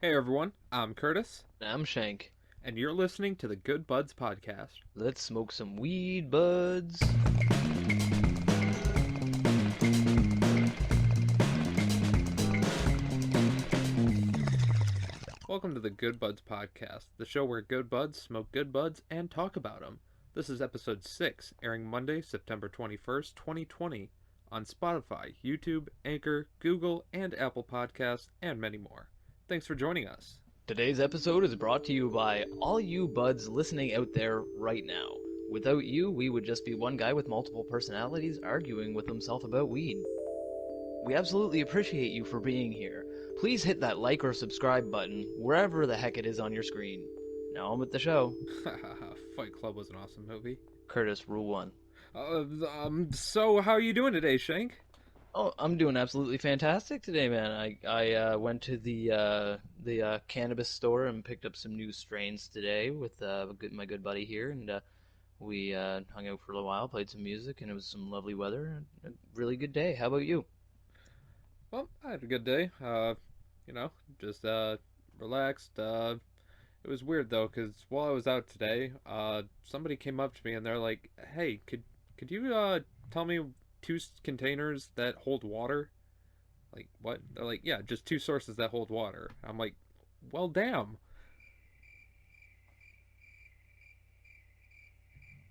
Hey everyone, I'm Curtis, I'm Shank. and you're listening to the Good Buds Podcast. Let's smoke some weed, buds. Welcome to the Good Buds Podcast, the show where good buds smoke good buds and talk about them. This is episode 6, airing Monday, September 21st, 2020, on Spotify, YouTube, Anchor, Google, and Apple Podcasts, and many more. Thanks for joining us. Today's episode is brought to you by all you buds listening out there right now. Without you, we would just be one guy with multiple personalities arguing with himself about weed. We absolutely appreciate you for being here. Please hit that like or subscribe button wherever the heck it is on your screen. Now on with the show. Fight Club was an awesome movie. Curtis, rule one. So how are you doing today, Shank? Oh, I'm doing absolutely fantastic today, man. I went to the cannabis store and picked up some new strains today with my good buddy here, and we hung out for a little while, played some music, and it was some lovely weather. A really good day. How about you? Well, I had a good day. You know, just relaxed. It was weird though, because while I was out today, somebody came up to me and they're like, "Hey, could you tell me two containers that hold water?" Like, what? They're like, "Yeah, just two sources that hold water." I'm like, "Well, damn."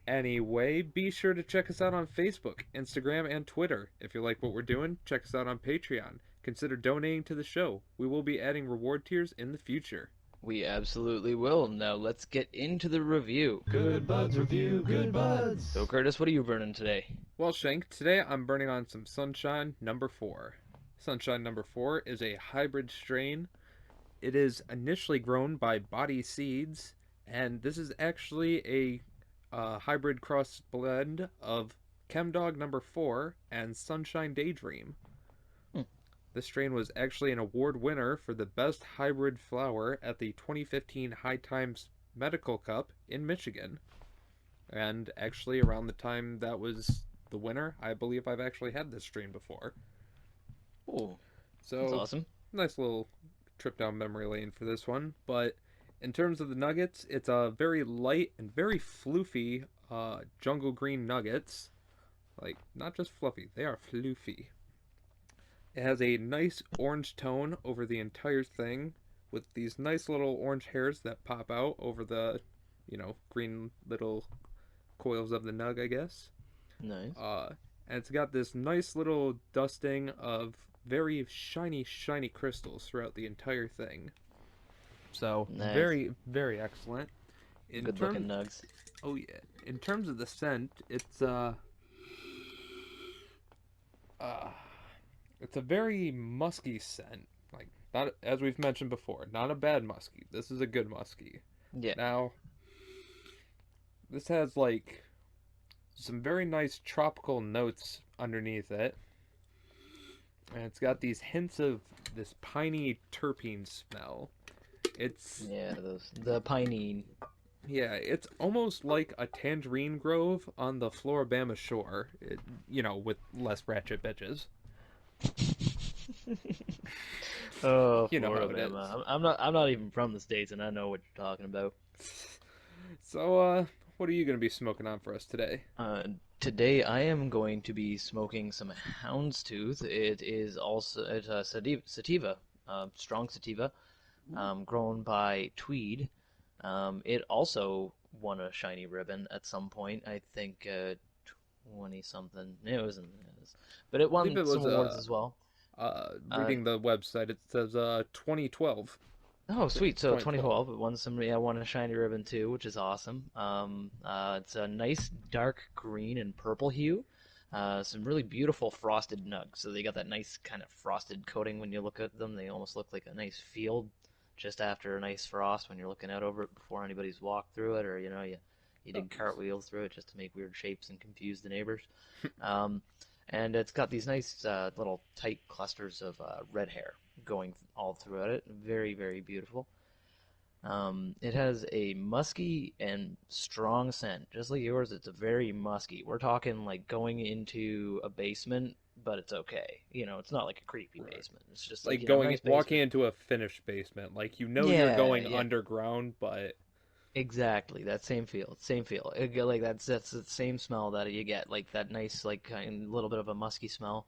Anyway, be sure to check us out on Facebook, Instagram, and Twitter. If you like what we're doing, check us out on Patreon. Consider donating to the show. We will be adding reward tiers in the future. We absolutely will. Now let's get into the review. Good Buds Review, Good Buds. So, Curtis, what are you burning today? Well, Shank, today I'm burning on some Sunshine number 4. Sunshine number 4 is a hybrid strain. It is initially grown by Body Seeds, and this is actually a hybrid cross blend of Chemdog number 4 and Sunshine Daydream. Hmm. This strain was actually an award winner for the best hybrid flower at the 2015 High Times Medical Cup in Michigan. And actually, around the time that was the winner, I believe I've actually had this strain before. Oh, that's So, awesome. nice little trip down memory lane for this one. But in terms of the nuggets, it's a very light and very floofy jungle green nuggets. Like, not just fluffy, they are floofy. It has a nice orange tone over the entire thing, with these nice little orange hairs that pop out over the, green little coils of the nug, I guess. Nice. And it's got this nice little dusting of very shiny, shiny crystals throughout the entire thing. So Nice. very, very excellent. In Good looking terms, nugs. oh yeah, in terms of the scent, uh, it's a very musky scent. Like, not as we've mentioned before, not a bad musky. This is a good musky. Yeah. Now, this has like some very nice tropical notes underneath it. And it's got these hints of this piney terpene smell. It's Yeah, the pinene. yeah, it's almost like a tangerine grove on the Floribama shore. With less ratchet bitches. Oh, You know how Florida, it is. Bama. I'm not even from the States, and I know what you're talking about. So, what are you gonna be smoking on for us today? Today I am going to be smoking some Houndstooth. It's a sativa, strong sativa, grown by Tweed. It also won a shiny ribbon at some point. I think 20 something. It wasn't, but it I believe won it some was awards as well. Uh, reading the website, it says 2012. Oh, So sweet. So 2012. 2012, it won some. Yeah, won a shiny ribbon too, which is awesome. It's a nice dark green and purple hue. Some really beautiful frosted nugs. So they got that nice kind of frosted coating when you look at them. They almost look like a nice field just after a nice frost when you're looking out over it before anybody's walked through it, or you Oh, did cartwheels through it just to make weird shapes and confuse the neighbors. Um, and it's got these nice little tight clusters of red hair going all throughout it. Very, very beautiful. It has a musky and strong scent, just like yours. It's a very musky. We're talking like going into a basement, but it's okay. It's not like a creepy Right. basement. It's just like, Like nice walking basement. into a finished basement. Like you're Yeah, going yeah. underground, but Exactly, that same feel, same feel. Like that's the same smell that you get, like that nice, like kind little bit of a musky smell,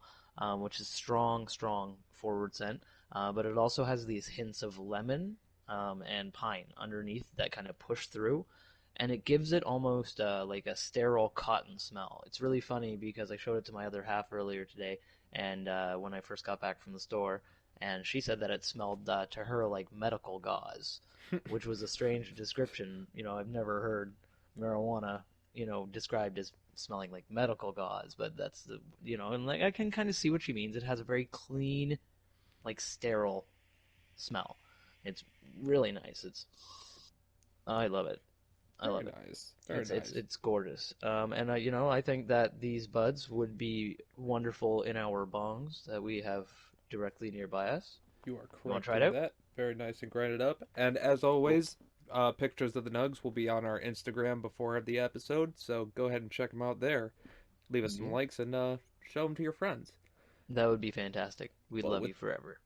which is strong, strong forward scent. But it also has these hints of lemon, and pine underneath that kind of push through, and it gives it almost like a sterile cotton smell. It's really funny because I showed it to my other half earlier today, and when I first got back from the store, and she said that it smelled to her like medical gauze, which was a strange description. I've never heard marijuana, described as smelling like medical gauze, but that's and like I can kind of see what she means. It has a very clean, like sterile smell. It's really nice. I love it. I very love it. nice. Very It's nice. it's gorgeous. And I think that these buds would be wonderful in our bongs that we have directly nearby us. You are You want to correct try it in out? that. Very nice and grinded up. And as Cool. always, pictures of the nugs will be on our Instagram before the episode, so go ahead and check them out there. Leave us some Yeah. likes and show them to your friends. That would be fantastic. We'd But love with you forever.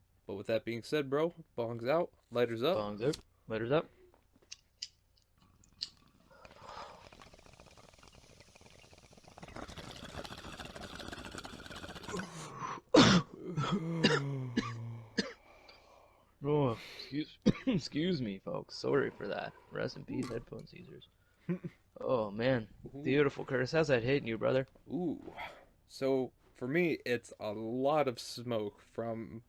that being said, bro, bongs out, lighters up. Bongs up. Letters up. Oh, excuse me, folks. Sorry for that. Rest in peace, headphone Caesars. Oh man, Ooh. beautiful, Curtis. How's that hitting you, brother? Ooh. So for me, it's a lot of smoke from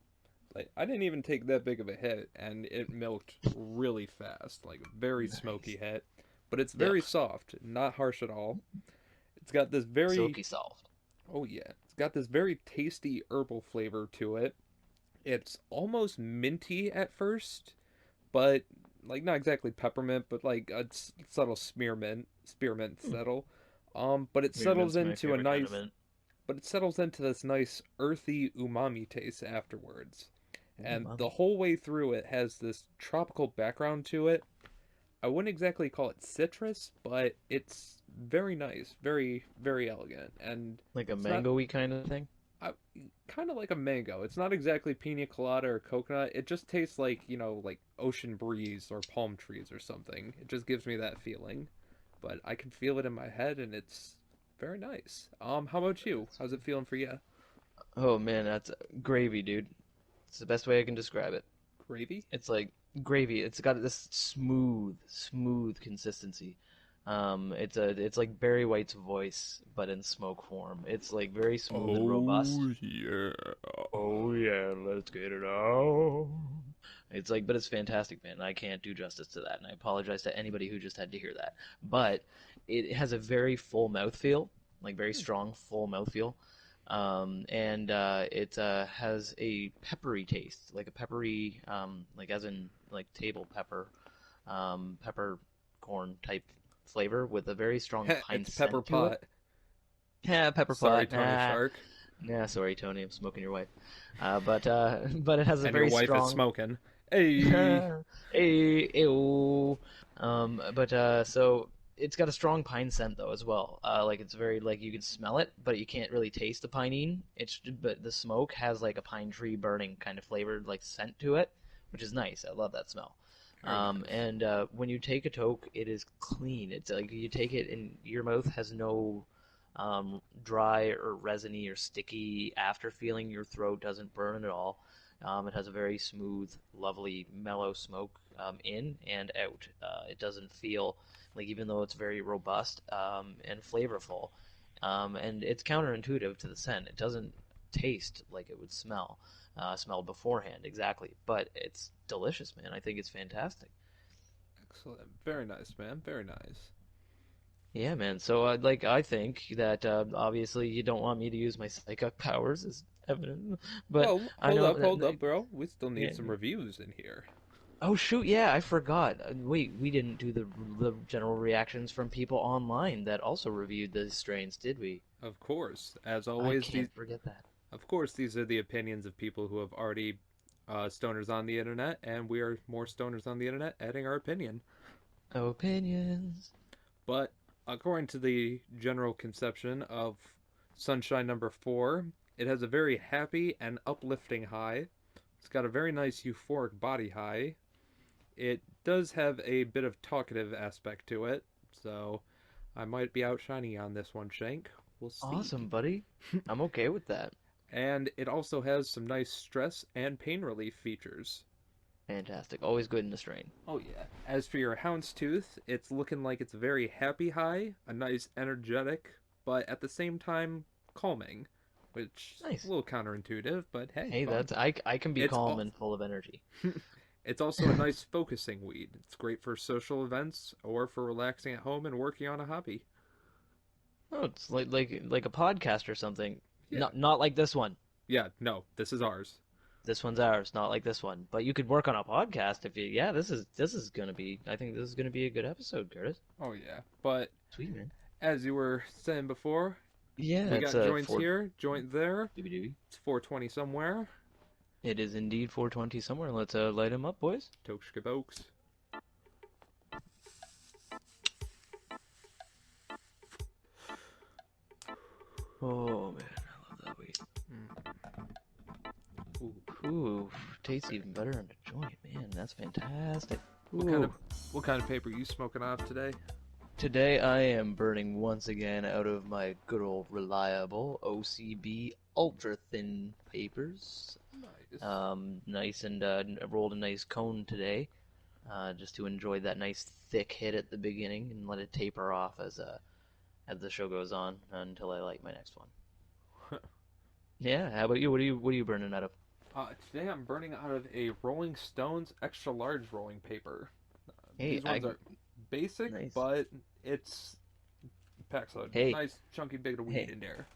like I didn't even take that big of a hit, and it milked really fast, like a very smoky Nice. hit. But it's Yeah, very soft, not harsh at all. It's got this very silky soft. oh yeah, it's got this very tasty herbal flavor to it. It's almost minty at first, but like not exactly peppermint, but like a subtle spearmint Hmm. settle. But it settles Spearmint's my into a favorite kind of nice mint. but it settles into this nice earthy umami taste afterwards. Ooh, And the mommy. whole way through it has this tropical background to it. I wouldn't exactly call it citrus, but it's very nice, very very elegant, and Like a it's not mango-y kind of thing. I, kind of like a mango. It's not exactly pina colada or coconut. It just tastes like, like ocean breeze or palm trees or something. It just gives me that feeling. But I can feel it in my head and it's very nice. How about you? That's How's it feeling for you? Oh man, that's gravy, dude. It's the best way I can describe it. Gravy? It's like gravy. It's got this smooth, smooth consistency. It's like Barry White's voice, but in smoke form. It's like very smooth and robust. Oh yeah. Oh yeah, let's get it on. It's like, but it's fantastic, man. I can't do justice to that, and I apologize to anybody who just had to hear that. But it has a very full mouthfeel, like very strong, full mouthfeel, and it has a peppery taste, like a peppery, like as in like table pepper, peppercorn type flavor with a very strong pine It's pepper scent to it. pot. Yeah, pepper Sorry, pot. Tony Nah, Shark. nah. Sorry, Tony, I'm smoking your wife. But but it has a And your very wife is strong. smoking. Hey. Hey, ew. But so it's got a strong pine scent though as well. Like it's very like you can smell it, but you can't really taste the pinene. But the smoke has like a pine tree burning kind of flavored like scent to it, which is nice. I love that smell. Very nice. And when you take a toke, it is clean. It's like you take it and your mouth has no dry or resiny or sticky after feeling. Your throat doesn't burn at all. It has a very smooth, lovely, mellow smoke in and out. It doesn't feel like, even though it's very robust and flavorful, and it's counterintuitive to the scent. It doesn't taste like it would smell beforehand exactly, but it's delicious, man. I think it's fantastic. Excellent. Very nice, man. Very nice. Yeah, man. So, like, I think that obviously you don't want me to use my psychic powers, as evident, but Well, I know hold up, bro. We still yeah. need some reviews in here. Oh shoot, yeah, I forgot. Wait, we didn't do the general reactions from people online that also reviewed the strains, did we? Of course, as I always, can't forget that. these are the opinions of people who have already stoners on the internet, and we are more stoners on the internet adding our opinion. Opinions. But according to the general conception of Sunshine number 4, it has a very happy and uplifting high. It's got a very nice euphoric body high. It does have a bit of talkative aspect to it, so I might be outshining you on this one, Shank. We'll see. Awesome, buddy. I'm okay with that. And it also has some nice stress and pain relief features. Fantastic. Always good in the strain. Oh yeah. As for your Houndstooth, it's looking like it's a very happy high, a nice energetic, but at the same time calming, which is a Nice. little counterintuitive, but hey, Hey, fun. that's I can be It's calm all, and full of energy. it's also a nice focusing weed. It's great for social events or for relaxing at home and working on a hobby. Oh, it's like a podcast or something. Yeah. Not like this one. Yeah, no, this is ours. This one's ours, not like this one. But you could work on a podcast if you. Yeah, this is gonna be. I think this is gonna be a good episode, Curtis. Oh yeah. But Sweet man. as you were saying before, Yeah, we it's got a joints four. here, joint there. Doobie-doobie. It's 420 somewhere. It is indeed 420 somewhere. Let's light him up, boys. Tokeshka Bokes. Oh man, I love that weed. Ooh. Ooh, tastes even better on the joint, man. That's fantastic. What kind of what kind of paper are you smoking off today? Today I am burning once again out of my good old reliable OCB ultra thin papers. Nice. Nice and rolled a nice cone today, just to enjoy that nice thick hit at the beginning and let it taper off as the show goes on until I light my next one. Yeah, how about you? What are you burning out of? Today I'm burning out of a Rolling Stones extra large rolling paper. Hey, These ones are basic, Nice. but it's packs a Hey. nice chunky bit of weed Hey. in there.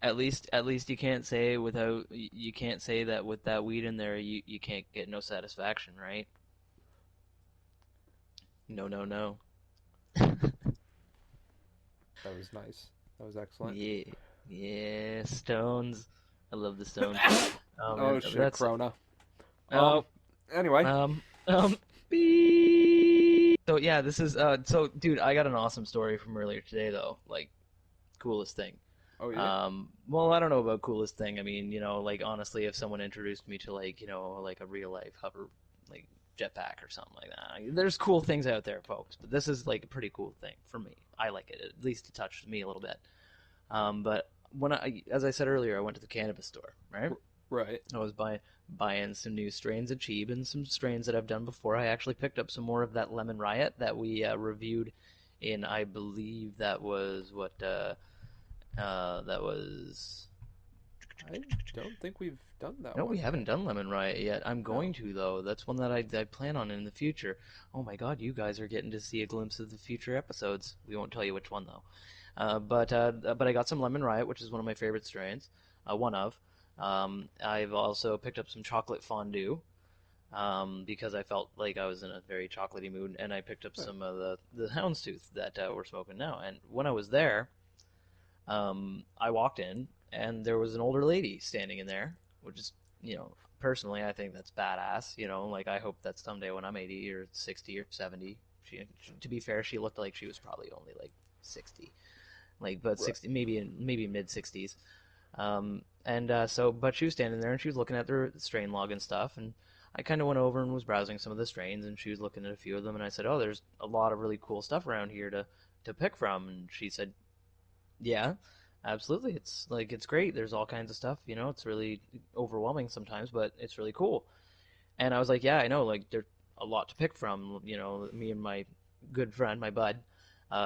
At least you can't say that with that weed in there you can't get no satisfaction, right? No, no, no. That was nice. That was excellent. Yeah, yeah, Stones. I love the Stones. Oh Man, shit, Corona. um, Anyway. beep. So yeah, this is so dude, I got an awesome story from earlier today though. Like coolest thing. Oh yeah. Well, I don't know about coolest thing. I mean, like honestly, if someone introduced me to like, like a real life hover, like jetpack or something like that, there's cool things out there, folks. But this is like a pretty cool thing for me. I like it. At least it touched me a little bit. But as I said earlier, I went to the cannabis store, right? Right. I was buying some new strains of Cheeb and some strains that I've done before. I actually picked up some more of that Lemon Riot that we reviewed in, I believe that was that was. I don't think we've done that No, one. we haven't done Lemon Riot yet. I'm going No. to though. That's one that I plan on in the future. Oh my God, you guys are getting to see a glimpse of the future episodes. We won't tell you which one though. But I got some Lemon Riot, which is one of my favorite strains. One of. I've also picked up some chocolate fondue, because I felt like I was in a very chocolatey mood, and I picked up Right. some of the Houndstooth that we're smoking now. And when I was there, I walked in, and there was an older lady standing in there, which is, personally, I think that's badass. Like I hope that someday when I'm 80 or 60 or 70, to be fair, she looked like she was probably only like 60, like but Right. 60, maybe mid 60s. But she was standing there and she was looking at the strain log and stuff, and I kind of went over and was browsing some of the strains, and she was looking at a few of them, and I said, "Oh, there's a lot of really cool stuff around here to pick from," and she said, "Yeah, absolutely. It's great. There's all kinds of stuff. It's really overwhelming sometimes, but it's really cool." And I was like, "Yeah, I know. Like there's a lot to pick from. Me and my good friend, my bud,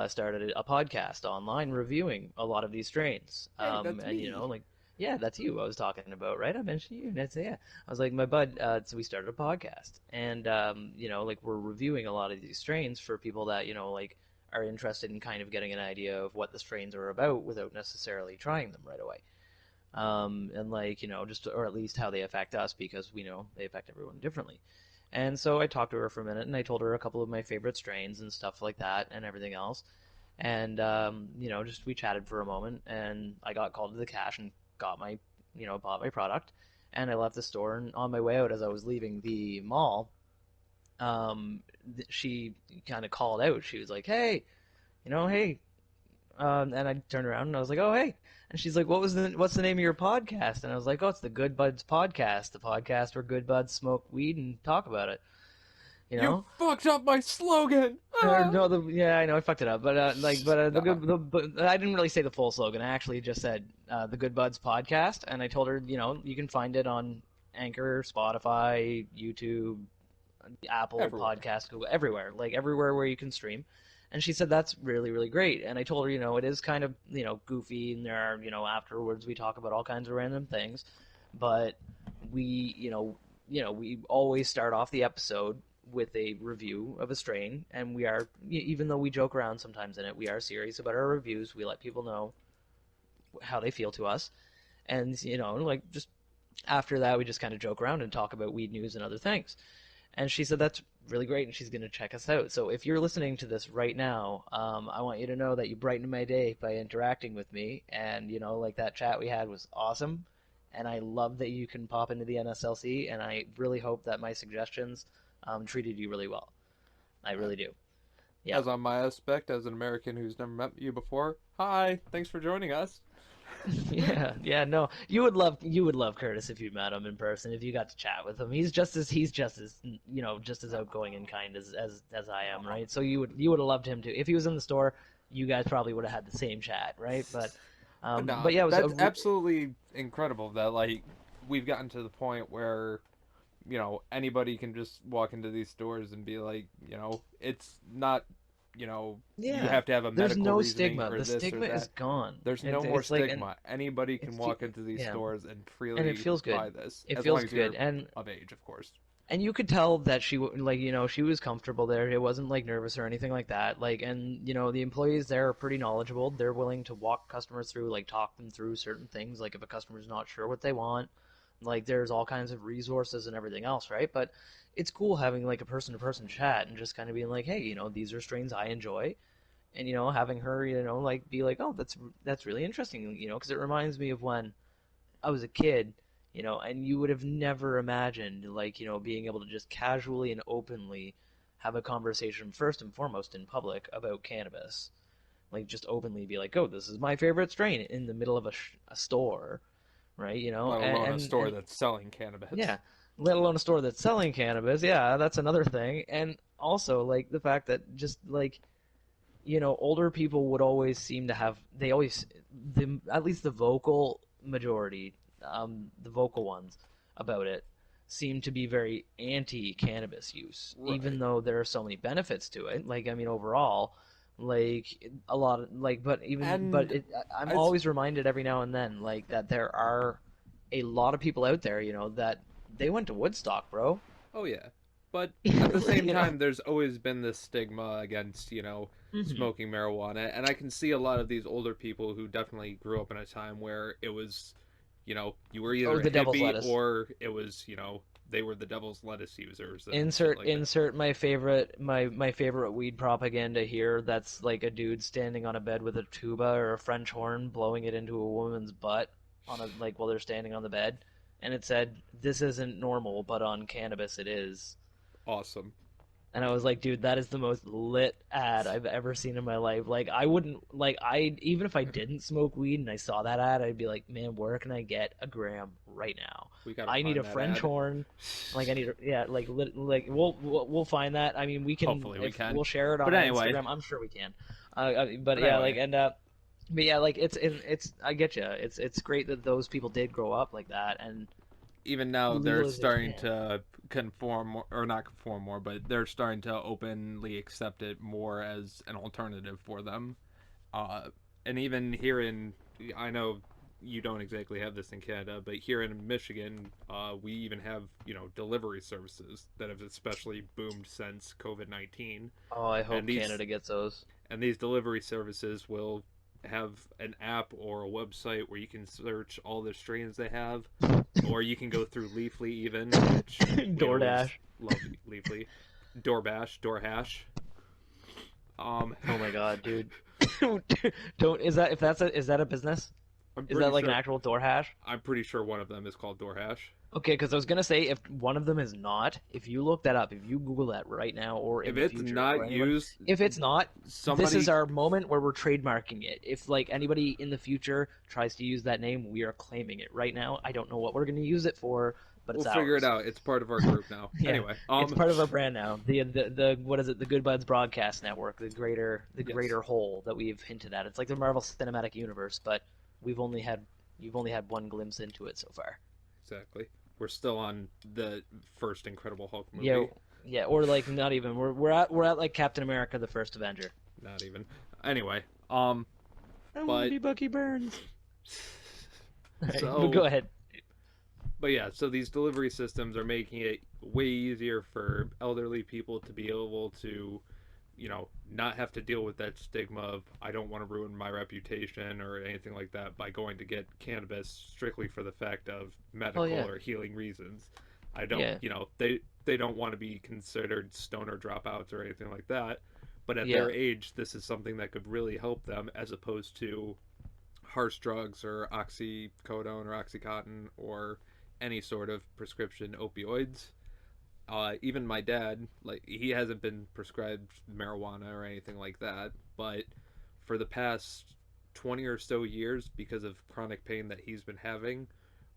started a podcast online reviewing a lot of these strains. Hey, that's And me. like, yeah, that's you I was talking about, right? I mentioned you, and that's yeah. I was like, my bud. So we started a podcast, and like we're reviewing a lot of these strains for people that like are interested in kind of getting an idea of what the strains are about without necessarily trying them right away. And like just or at least how they affect us, because we know they affect everyone differently. And so I talked to her for a minute, and I told her a couple of my favorite strains and stuff like that, and everything else. And just we chatted for a moment, and I got called to the cash and got my bought my product. and I left the store, and on my way out as I was leaving the mall, she kind of called out. She was like, "Hey, hey." And I turned around and I was like, "Oh, hey." And she's like, what's the name of your podcast?" And I was like, "Oh, it's the Good Buds Podcast, the podcast where good buds smoke weed and talk about it." You You know? fucked up my slogan. Ah! No, yeah, I know I fucked it up, but Nah, I didn't really say the full slogan. I actually just said the Good Buds Podcast, and I told her, you can find it on Anchor, Spotify, YouTube, Apple everywhere. Podcast, Google, everywhere, like everywhere where you can stream. And she said that's really, really great. And I told her, it is kind of, goofy, and there are, afterwards we talk about all kinds of random things, but we, we always start off the episode with a review of a strain, and we are, even though we joke around sometimes in it, we are serious about our reviews. We let people know how they feel to us, and like just after that, we just kind of joke around and talk about weed news and other things. And she said that's really great, and she's going to check us out. So if you're listening to this right now, I want you to know that you brightened my day by interacting with me. And, like that chat we had was awesome. And I love that you can pop into the NSLC, and I really hope that my suggestions treated you really well. I really do. Yeah. As on my aspect, as an American who's never met you before, hi, thanks for joining us. Yeah, no. You would love Curtis if you met him in person, if you got to chat with him. He's just as just as outgoing and kind as I am, right? So you would have loved him too. If he was in the store, you guys probably would have had the same chat, right? No, But yeah, it was that's absolutely incredible that like we've gotten to the point where anybody can just walk into these stores and be like, it's not, you yeah. have to have a There's medical no reasoning stigma. for The this or stigma is that. gone. There's no more It's like, and stigma. Anybody can it's walk into these yeah, stores and and it freely feels good. buy this, It as long feels as good, you're and of age, of course. you could tell that like she was comfortable there. It wasn't like nervous or anything like that. Like, and the employees there are pretty knowledgeable. They're willing to walk customers through, like talk them through certain things, like if a customer's not sure what they want, like there's all kinds of resources and everything else, right? But it's cool having like a person to person chat and just kind of being like, hey, these are strains I enjoy, and having her like be like, oh, that's really interesting, because it reminds me of when I was a kid, and you would have never imagined, like, being able to just casually and openly have a conversation, first and foremost in public, about cannabis. Like, just openly be like, oh, this is my favorite strain in the middle of a store, right? Let alone a store And that's selling cannabis. yeah, let alone a store that's selling cannabis. Yeah, that's another thing. And also, like, the fact that just, like, older people would always seem to have, they always, at least the vocal majority, the vocal ones about it, seem to be very anti-cannabis use, even Right. though there are so many benefits to it. Like, I mean, overall, like a lot of like, And I'm it's always reminded every now and then, like that there are a lot of people out there, that they went to Woodstock, bro. oh yeah. But at the same you know. time, there's always been this stigma against, Hmm. smoking marijuana. And I can see a lot of these older people who definitely grew up in a time where it was, you were Oh, either a the devil's hippie lettuce. or it was, they were the devil's lettuce users and shit Insert like that. insert my favorite weed propaganda here. That's like a dude standing on a bed with a tuba or a French horn, blowing it into a woman's butt on a like while they're standing on the bed, and it said, "This isn't normal, but on cannabis it is." Awesome. And I was like, dude, that is the most lit ad I've ever seen in my life. Like, I wouldn't like I even if I didn't smoke weed and I saw that ad, I'd be like, man, where can I get a gram right now? We gotta I need find a that French ad. horn. Like, I need a, yeah, like we'll find that. I mean, we can, Hopefully we if can. we'll share it on But our anyway, Instagram. I'm sure we can. But but yeah, like, anyway, and but yeah, like it's I get you. It's great that those people did grow up like that, and even now they're legalization. starting Yeah. to conform or not conform more, but they're starting to openly accept it more as an alternative for them. Uh, and even here in, I know you don't exactly have this in Canada, but here in Michigan, we even have delivery services that have especially boomed since COVID-19, Oh, I and hope these Canada gets those. delivery services will have an app or a website where you can search all the strains they have, or you can go through Leafly even, which we always DoorDash. love Leafly, DoorHash. Oh my god, dude. Don't is that if that's a is that a business? I'm Is pretty that like an sure actual door hash? I'm pretty sure one of them is called DoorHash. Okay, because I was gonna say if one of them is not, if you look that up, if you Google that right now or in If the it's future or not anyone, used, if it's not, this is somebody our moment where we're trademarking it. If like anybody in the future tries to use that name, we are claiming it right now. I don't know what we're gonna use it for, but will it's figure it ours. out. It's part of our group now. Yeah, Anyway, it's part of our brand now. The what is it? The Good Buds Broadcast Network, the yes, greater whole that we've hinted at. It's like the Marvel Cinematic Universe, but we've only had you've only had one glimpse into it so far. exactly. We're still on the first Incredible Hulk Yeah, movie. yeah, or like not even. We're at like Captain America: The First Avenger. Not even. Anyway, I want to but be Bucky Burns. All right, but so go ahead. but yeah, so these delivery systems are making it way easier for elderly people to be able to, not have to deal with that stigma of I don't want to ruin my reputation or anything like that by going to get cannabis strictly for the fact of Oh medical yeah, or healing reasons. I don't, yeah, they don't want to be considered stoner dropouts or anything like that. But at yeah, their age, this is something that could really help them as opposed to harsh drugs or oxycodone or oxycontin or any sort of prescription opioids. Even my dad, like he hasn't been prescribed marijuana or anything like that, but for the past 20 or so years, because of chronic pain that he's been having,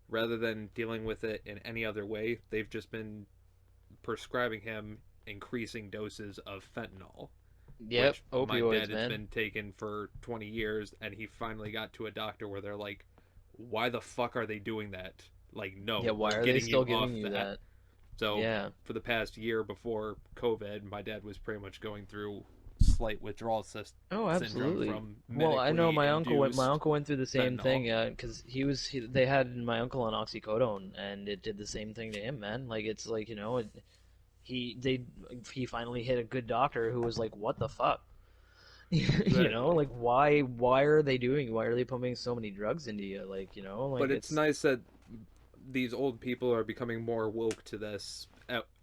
rather than dealing with it in any other way, they've just been prescribing him increasing doses of fentanyl, yep. which my dad Opioids, has man. been taking for 20 years, and he finally got to a doctor where they're like, why the fuck are they doing that? Like, Yeah, no, why we're are they getting still you off giving you that. that? So Yeah. for the past year before COVID, my dad was pretty much going through slight withdrawal Oh, syndrome absolutely. from Well, I know medically my uncle went. My induced uncle went through the same fentanyl. thing because they had my uncle on oxycodone, and it did the same thing to him, man. Like it's like he finally hit a good doctor who was like, "What the fuck?" Exactly. Like why are they doing? Why are they pumping so many drugs into you? Like like But it's it's nice that these old people are becoming more woke to this,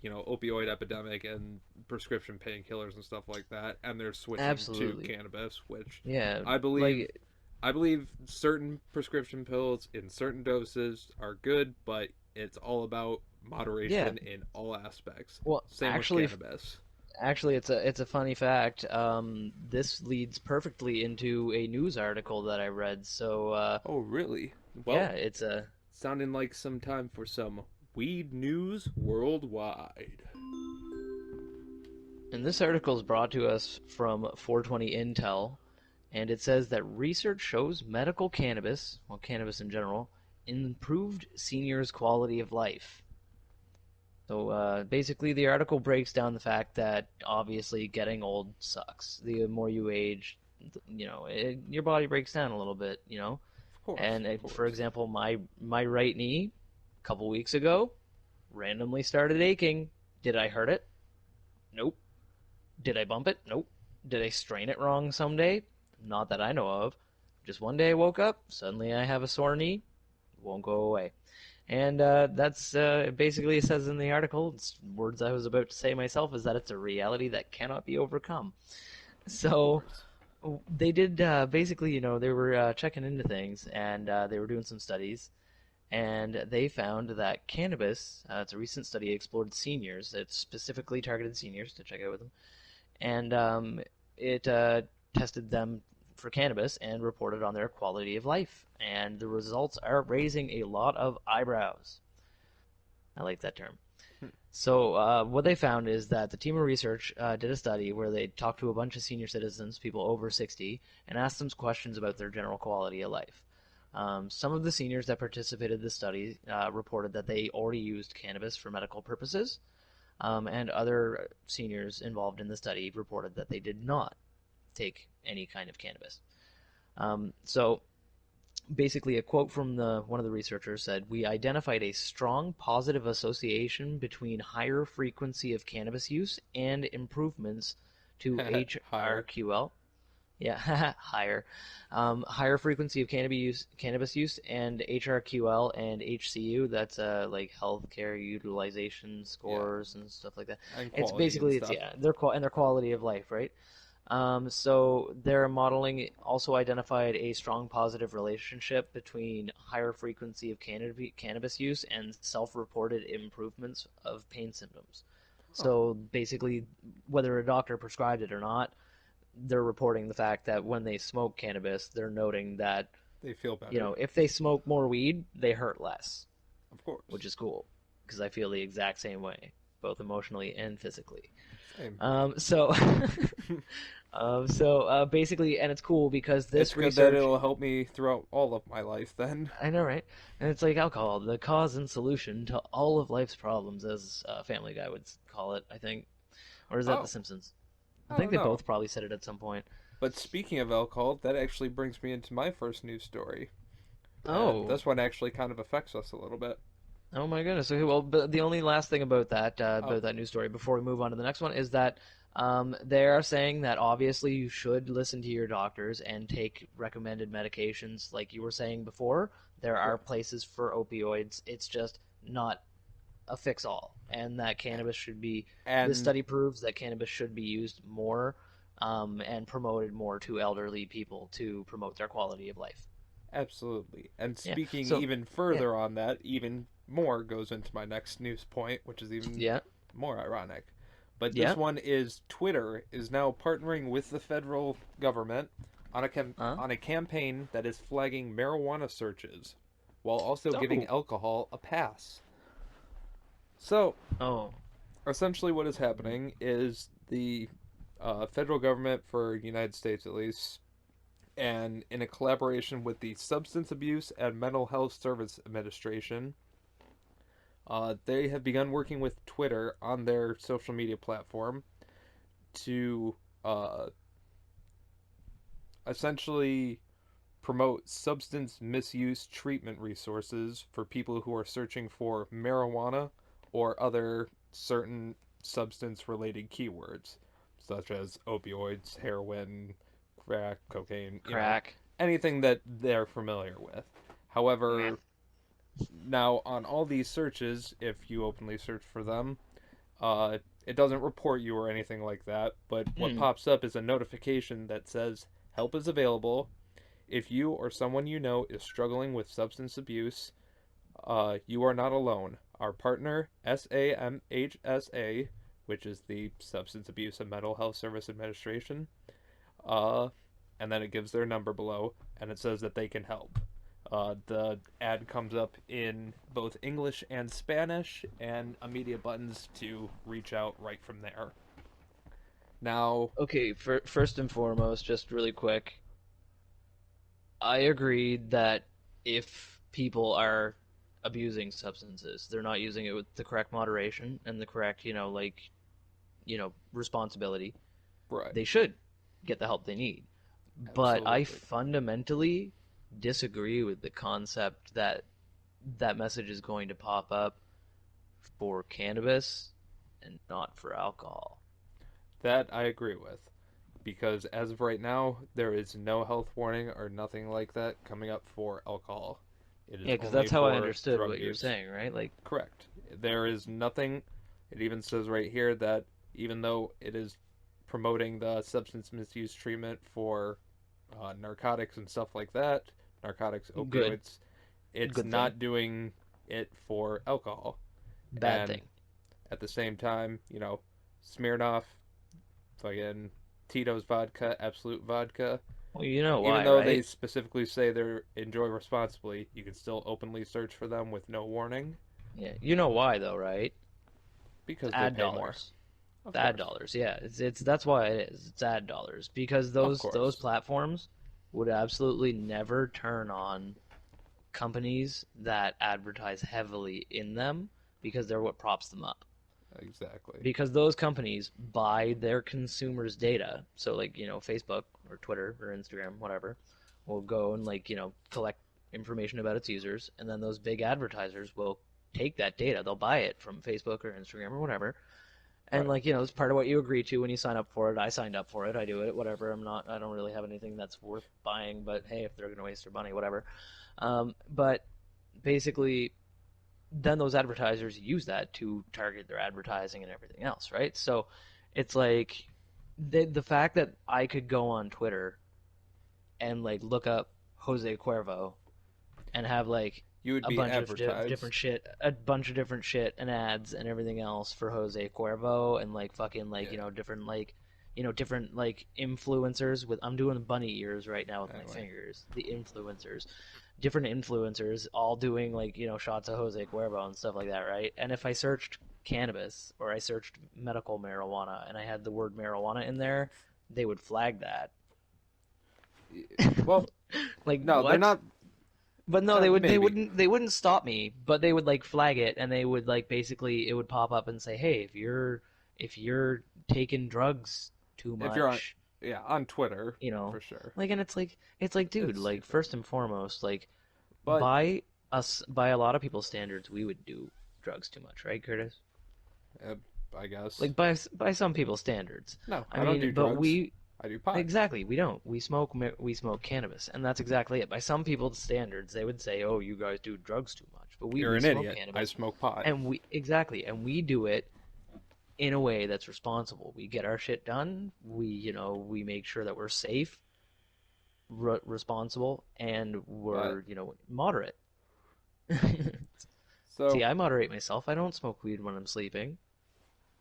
opioid epidemic and prescription painkillers and stuff like that, and they're switching to absolutely cannabis, which yeah. I believe Like I believe certain prescription pills in certain doses are good, but it's all about yeah. moderation in all aspects. Well, Same with cannabis. actually, it's a funny fact. This leads perfectly into a news article that I read. So, Oh, really? yeah, Well, it's a sounding like some time for some weed news worldwide. and this article is brought to us from 420 Intel, and it says that research shows medical cannabis, well, cannabis in general, improved seniors' quality of life. So basically, the article breaks down the fact that obviously getting old sucks. The more you age, your body breaks down a little bit, Of course, And of for course. example, my right knee, a couple weeks ago, randomly started aching. Did I hurt it? Nope. Did I bump it? Nope. Did I strain it wrong someday? Not that I know of. Just one day I woke up, suddenly I have a sore knee, won't go away. And that's basically it says in the article. It's words I was about to say myself is that it's a reality that cannot be overcome. Of So course. they did basically, they were checking into things and they were doing some studies, and they found that cannabis. It's a recent study explored seniors. It specifically targeted seniors to check out with them, and it tested them for cannabis and reported on their quality of life. And the results are raising a lot of eyebrows. I like that term. Hmm. So what they found is that the team of research did a study where they talked to a bunch of senior citizens, people over 60, and asked them questions about their general quality of life. Some of the seniors that participated in the study reported that they already used cannabis for medical purposes, and other seniors involved in the study reported that they did not take any kind of cannabis. So basically a quote from one of the researchers said, "We identified a strong positive association between higher frequency of cannabis use and improvements to Higher. HRQL." Yeah, higher, higher frequency of cannabis use, and HRQL and HCU. That's like healthcare utilization Yeah. scores and stuff like that. And It's quality and basically stuff. their quality of life, right? So their modeling also identified a strong positive relationship between higher frequency of cannabis use and self-reported improvements of pain symptoms. Huh. So basically, whether a doctor prescribed it or not, they're reporting the fact that when they smoke cannabis, they're noting that, They feel better, if they smoke more weed, they hurt less, of course. which is cool because I feel the exact same way, both emotionally and physically. Same. So, basically, and it's cool because It's this good that research, it'll help me throughout all of my life then. I know, right? And it's like alcohol, the cause and solution to all of life's problems, as Family Guy would call it, I think. Or is that The Oh, Simpsons? I I think don't they know. both probably said it at some point. But speaking of alcohol, that actually brings me into my first news story. And Oh, this one actually kind of affects us a little bit. oh my goodness. Okay, well, but the only last thing Oh, about that news story before we move on to the next one is that they are saying that obviously you should listen to your doctors and take recommended medications, like you were saying before. There are correct. places for opioids. It's just not a fix all, and that cannabis should be. This And study proves that cannabis should be used more and promoted more to elderly people to promote their quality of life. absolutely. And Yeah. speaking So, even yeah, further on that, even more goes into my next news point, which is even yeah, more ironic. But this yeah. one is Twitter is now partnering with the federal government on Huh? on a campaign that is flagging marijuana searches while also giving Oh, alcohol a pass. So, oh. essentially what is happening is the federal government for United States at least and in a collaboration with the Substance Abuse and Mental Health Service Administration, they have begun working with Twitter on their social media platform to uh, essentially promote substance misuse treatment resources for people who are searching for marijuana or other certain substance related keywords, such as opioids, heroin, crack, cocaine, Crack. anything that they're familiar with. Meth. However, now on all these searches, if you openly search for them, it doesn't report you or anything like that, but what Hmm. pops up is a notification that says help is available. If you or someone you know is struggling with substance abuse, you are not alone. Our partner, SAMHSA, which is the Substance Abuse and Mental Health Service Administration, uh, and then it gives their number below, and it says that they can help. The ad comes up in both English and Spanish, and immediate buttons to reach out right from there. Now, Okay, first and foremost, just really quick, I agree that if people are abusing substances, they're not using it with the correct moderation and the correct, responsibility, right, they should get the help they need. But I absolutely. fundamentally disagree with the concept that that message is going to pop up for cannabis and not for alcohol. That I agree with. Because as of right now, there is no health warning or nothing like that coming up for alcohol. It is Yeah, because only that's how I for understood drug what you were use. saying, right? Like, Correct. There is nothing. It even says right here that even though it is promoting the substance misuse treatment for narcotics and stuff like that, narcotics, good, opioids, it's good thing, not doing it for alcohol. bad And thing. at the same time, Smirnoff, fucking Tito's vodka, Absolute vodka, Well, you know even why, though they right? specifically say they're enjoy responsibly, you can still openly search for them with no warning Yeah, you know why though, right? It's because they ad pay more. dollars. It's Of ad course. dollars. Yeah, it's that's why it is. It's ad dollars because Of those course. platforms would absolutely never turn on companies that advertise heavily in them because they're what props them up. Exactly. Because those companies buy their consumers' data. So like, Facebook or Twitter or Instagram, whatever, will go and like, collect information about its users, and then those big advertisers will take that data. They'll buy it from Facebook or Instagram or whatever. And Right. like, it's part of what you agree to when you sign up for it. I signed up for it. I do it, whatever. I don't really have anything that's worth buying, but hey, if they're going to waste their money, whatever. But basically, then those advertisers use that to target their advertising and everything else, right? So it's like the fact that I could go on Twitter and like look up Jose Cuervo and have like You would a be bunch of different advertised. shit, a bunch of different shit and ads and everything else for Jose Cuervo and like fucking like Yeah. different like influencers with I'm doing bunny ears right now with my Anyway. fingers. The influencers, different influencers all doing like shots of Jose Cuervo and stuff like that, right? And if I searched cannabis or I searched medical marijuana and I had the word marijuana in there, they would flag that. Well, Like no, they're what? not. But no, they Maybe wouldn't stop me, but they would like flag it and they would like basically it would pop up and say, "Hey, if you're taking drugs too if you're on, much, yeah, on Twitter you know." for sure. Like and it's like dude, It's like stupid. first and foremost, like But by a lot of people's standards, we would do drugs too much, right, Curtis? uh, I guess Like by some people's standards. no, I I don't mean, do but drugs. I do pot. exactly, we don't. We smoke cannabis, and that's exactly it. By some people's standards, they would say, "Oh, you guys do drugs too much." But You're we an smoke idiot. I cannabis, smoke pot. and we do it in a way that's responsible. We get our shit done. We make sure that we're safe, responsible, and But we're moderate. See, so I moderate myself. I don't smoke weed when I'm sleeping.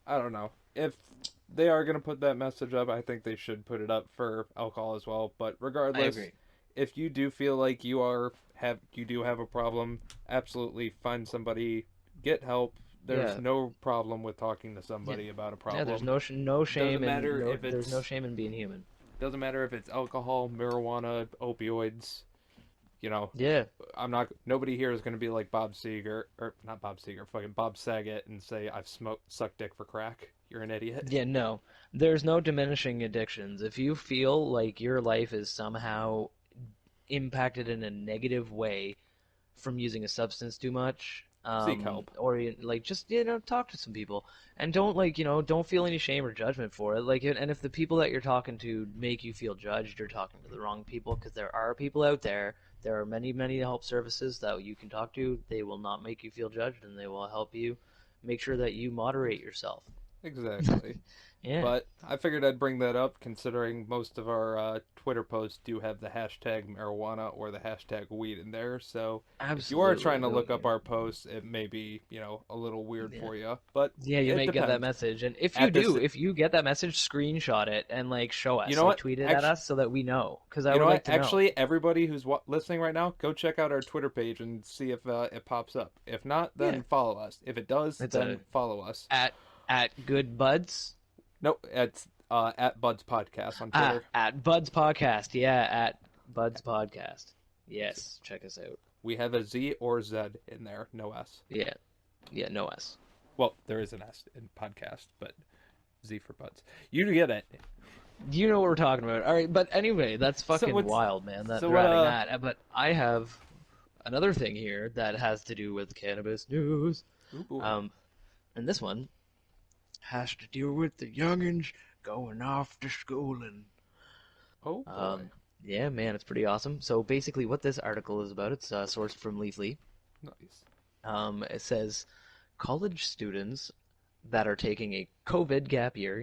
I don't know if they are gonna put that message up. I think they should put it up for alcohol as well. But I regardless, agree. if you do feel like you do have a problem, absolutely find somebody, get help. There's Yeah, no problem with talking to yeah, somebody about a yeah. There's problem. no Doesn't shame in matter no. if There's no it's shame in being human. doesn't matter if it's alcohol, marijuana, opioids. You know, Yeah. I'm not. Nobody here is going to be like Bob Seger or not Bob Seger, fucking Bob Saget, and say I've smoked sucked dick for crack. You're an idiot. Yeah, no. There's no diminishing addictions. If you feel like your life is somehow impacted in a negative way from using a substance too much, Seek help. or like just talk to some people and don't like don't feel any shame or judgment for it. Like, and if the people that you're talking to make you feel judged, you're talking to the wrong people because there are people out there. There are many help services that you can talk to. They will not make you feel judged and they will help you make sure that you moderate yourself. Exactly. Yeah, But I figured I'd bring that up considering most of our Twitter posts do have the hashtag marijuana or the hashtag weed in there. So if you are absolutely. trying to look up our posts, it may be, a little weird Yeah. for you. But Yeah, you it may get that depends. message, and if you At this, do, if you get that message, screenshot it and like show you us, know like what? tweet it at Actually, us so that we know, because I you know would what? like to know. Actually, everybody who's listening right now, go check out our Twitter page and see if it pops up. If not, Yeah, then follow us. If it does, it's a then follow us. at Good Buds. No, it's at Buds Podcast on Twitter. At Buds Podcast. Yeah, at Buds Podcast. Yes, check us out. We have a Z or Z in there, no S. Yeah, yeah, no S. Well, there is an S in podcast, but Z for Buds. You get it. You know what we're talking about. All right, but anyway, that's So fucking what's wild, man. That so they're what? adding that. But I have another thing here that has to do with cannabis news. Ooh, And this one has to do with the youngins going off to schooling. oh boy. Yeah, man, it's pretty awesome. So basically, what this article is about, it's sourced from Leafly. Nice. It says college students that are taking a COVID gap year,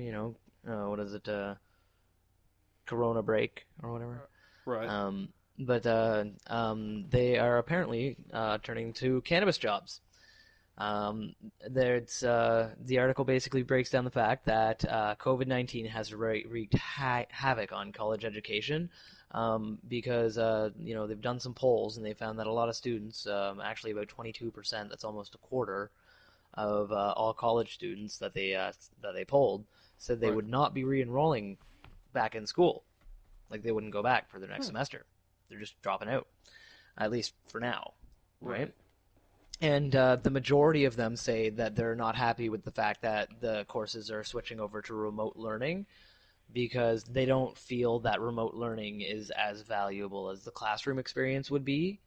what is it, Corona break or whatever. Right. But they are apparently turning to cannabis jobs. The article basically breaks down the fact that COVID-19 has wreaked havoc on college education because they've done some polls and they found that a lot of students, actually about 22%, that's almost a quarter of all college students that they polled, said they Right. would not be re-enrolling back in school, like they wouldn't go back for their next semester. They're just dropping out, at least for now, right? And the majority of them say that they're not happy with the fact that the courses are switching over to remote learning because they don't feel that remote learning is as valuable as the classroom experience would be.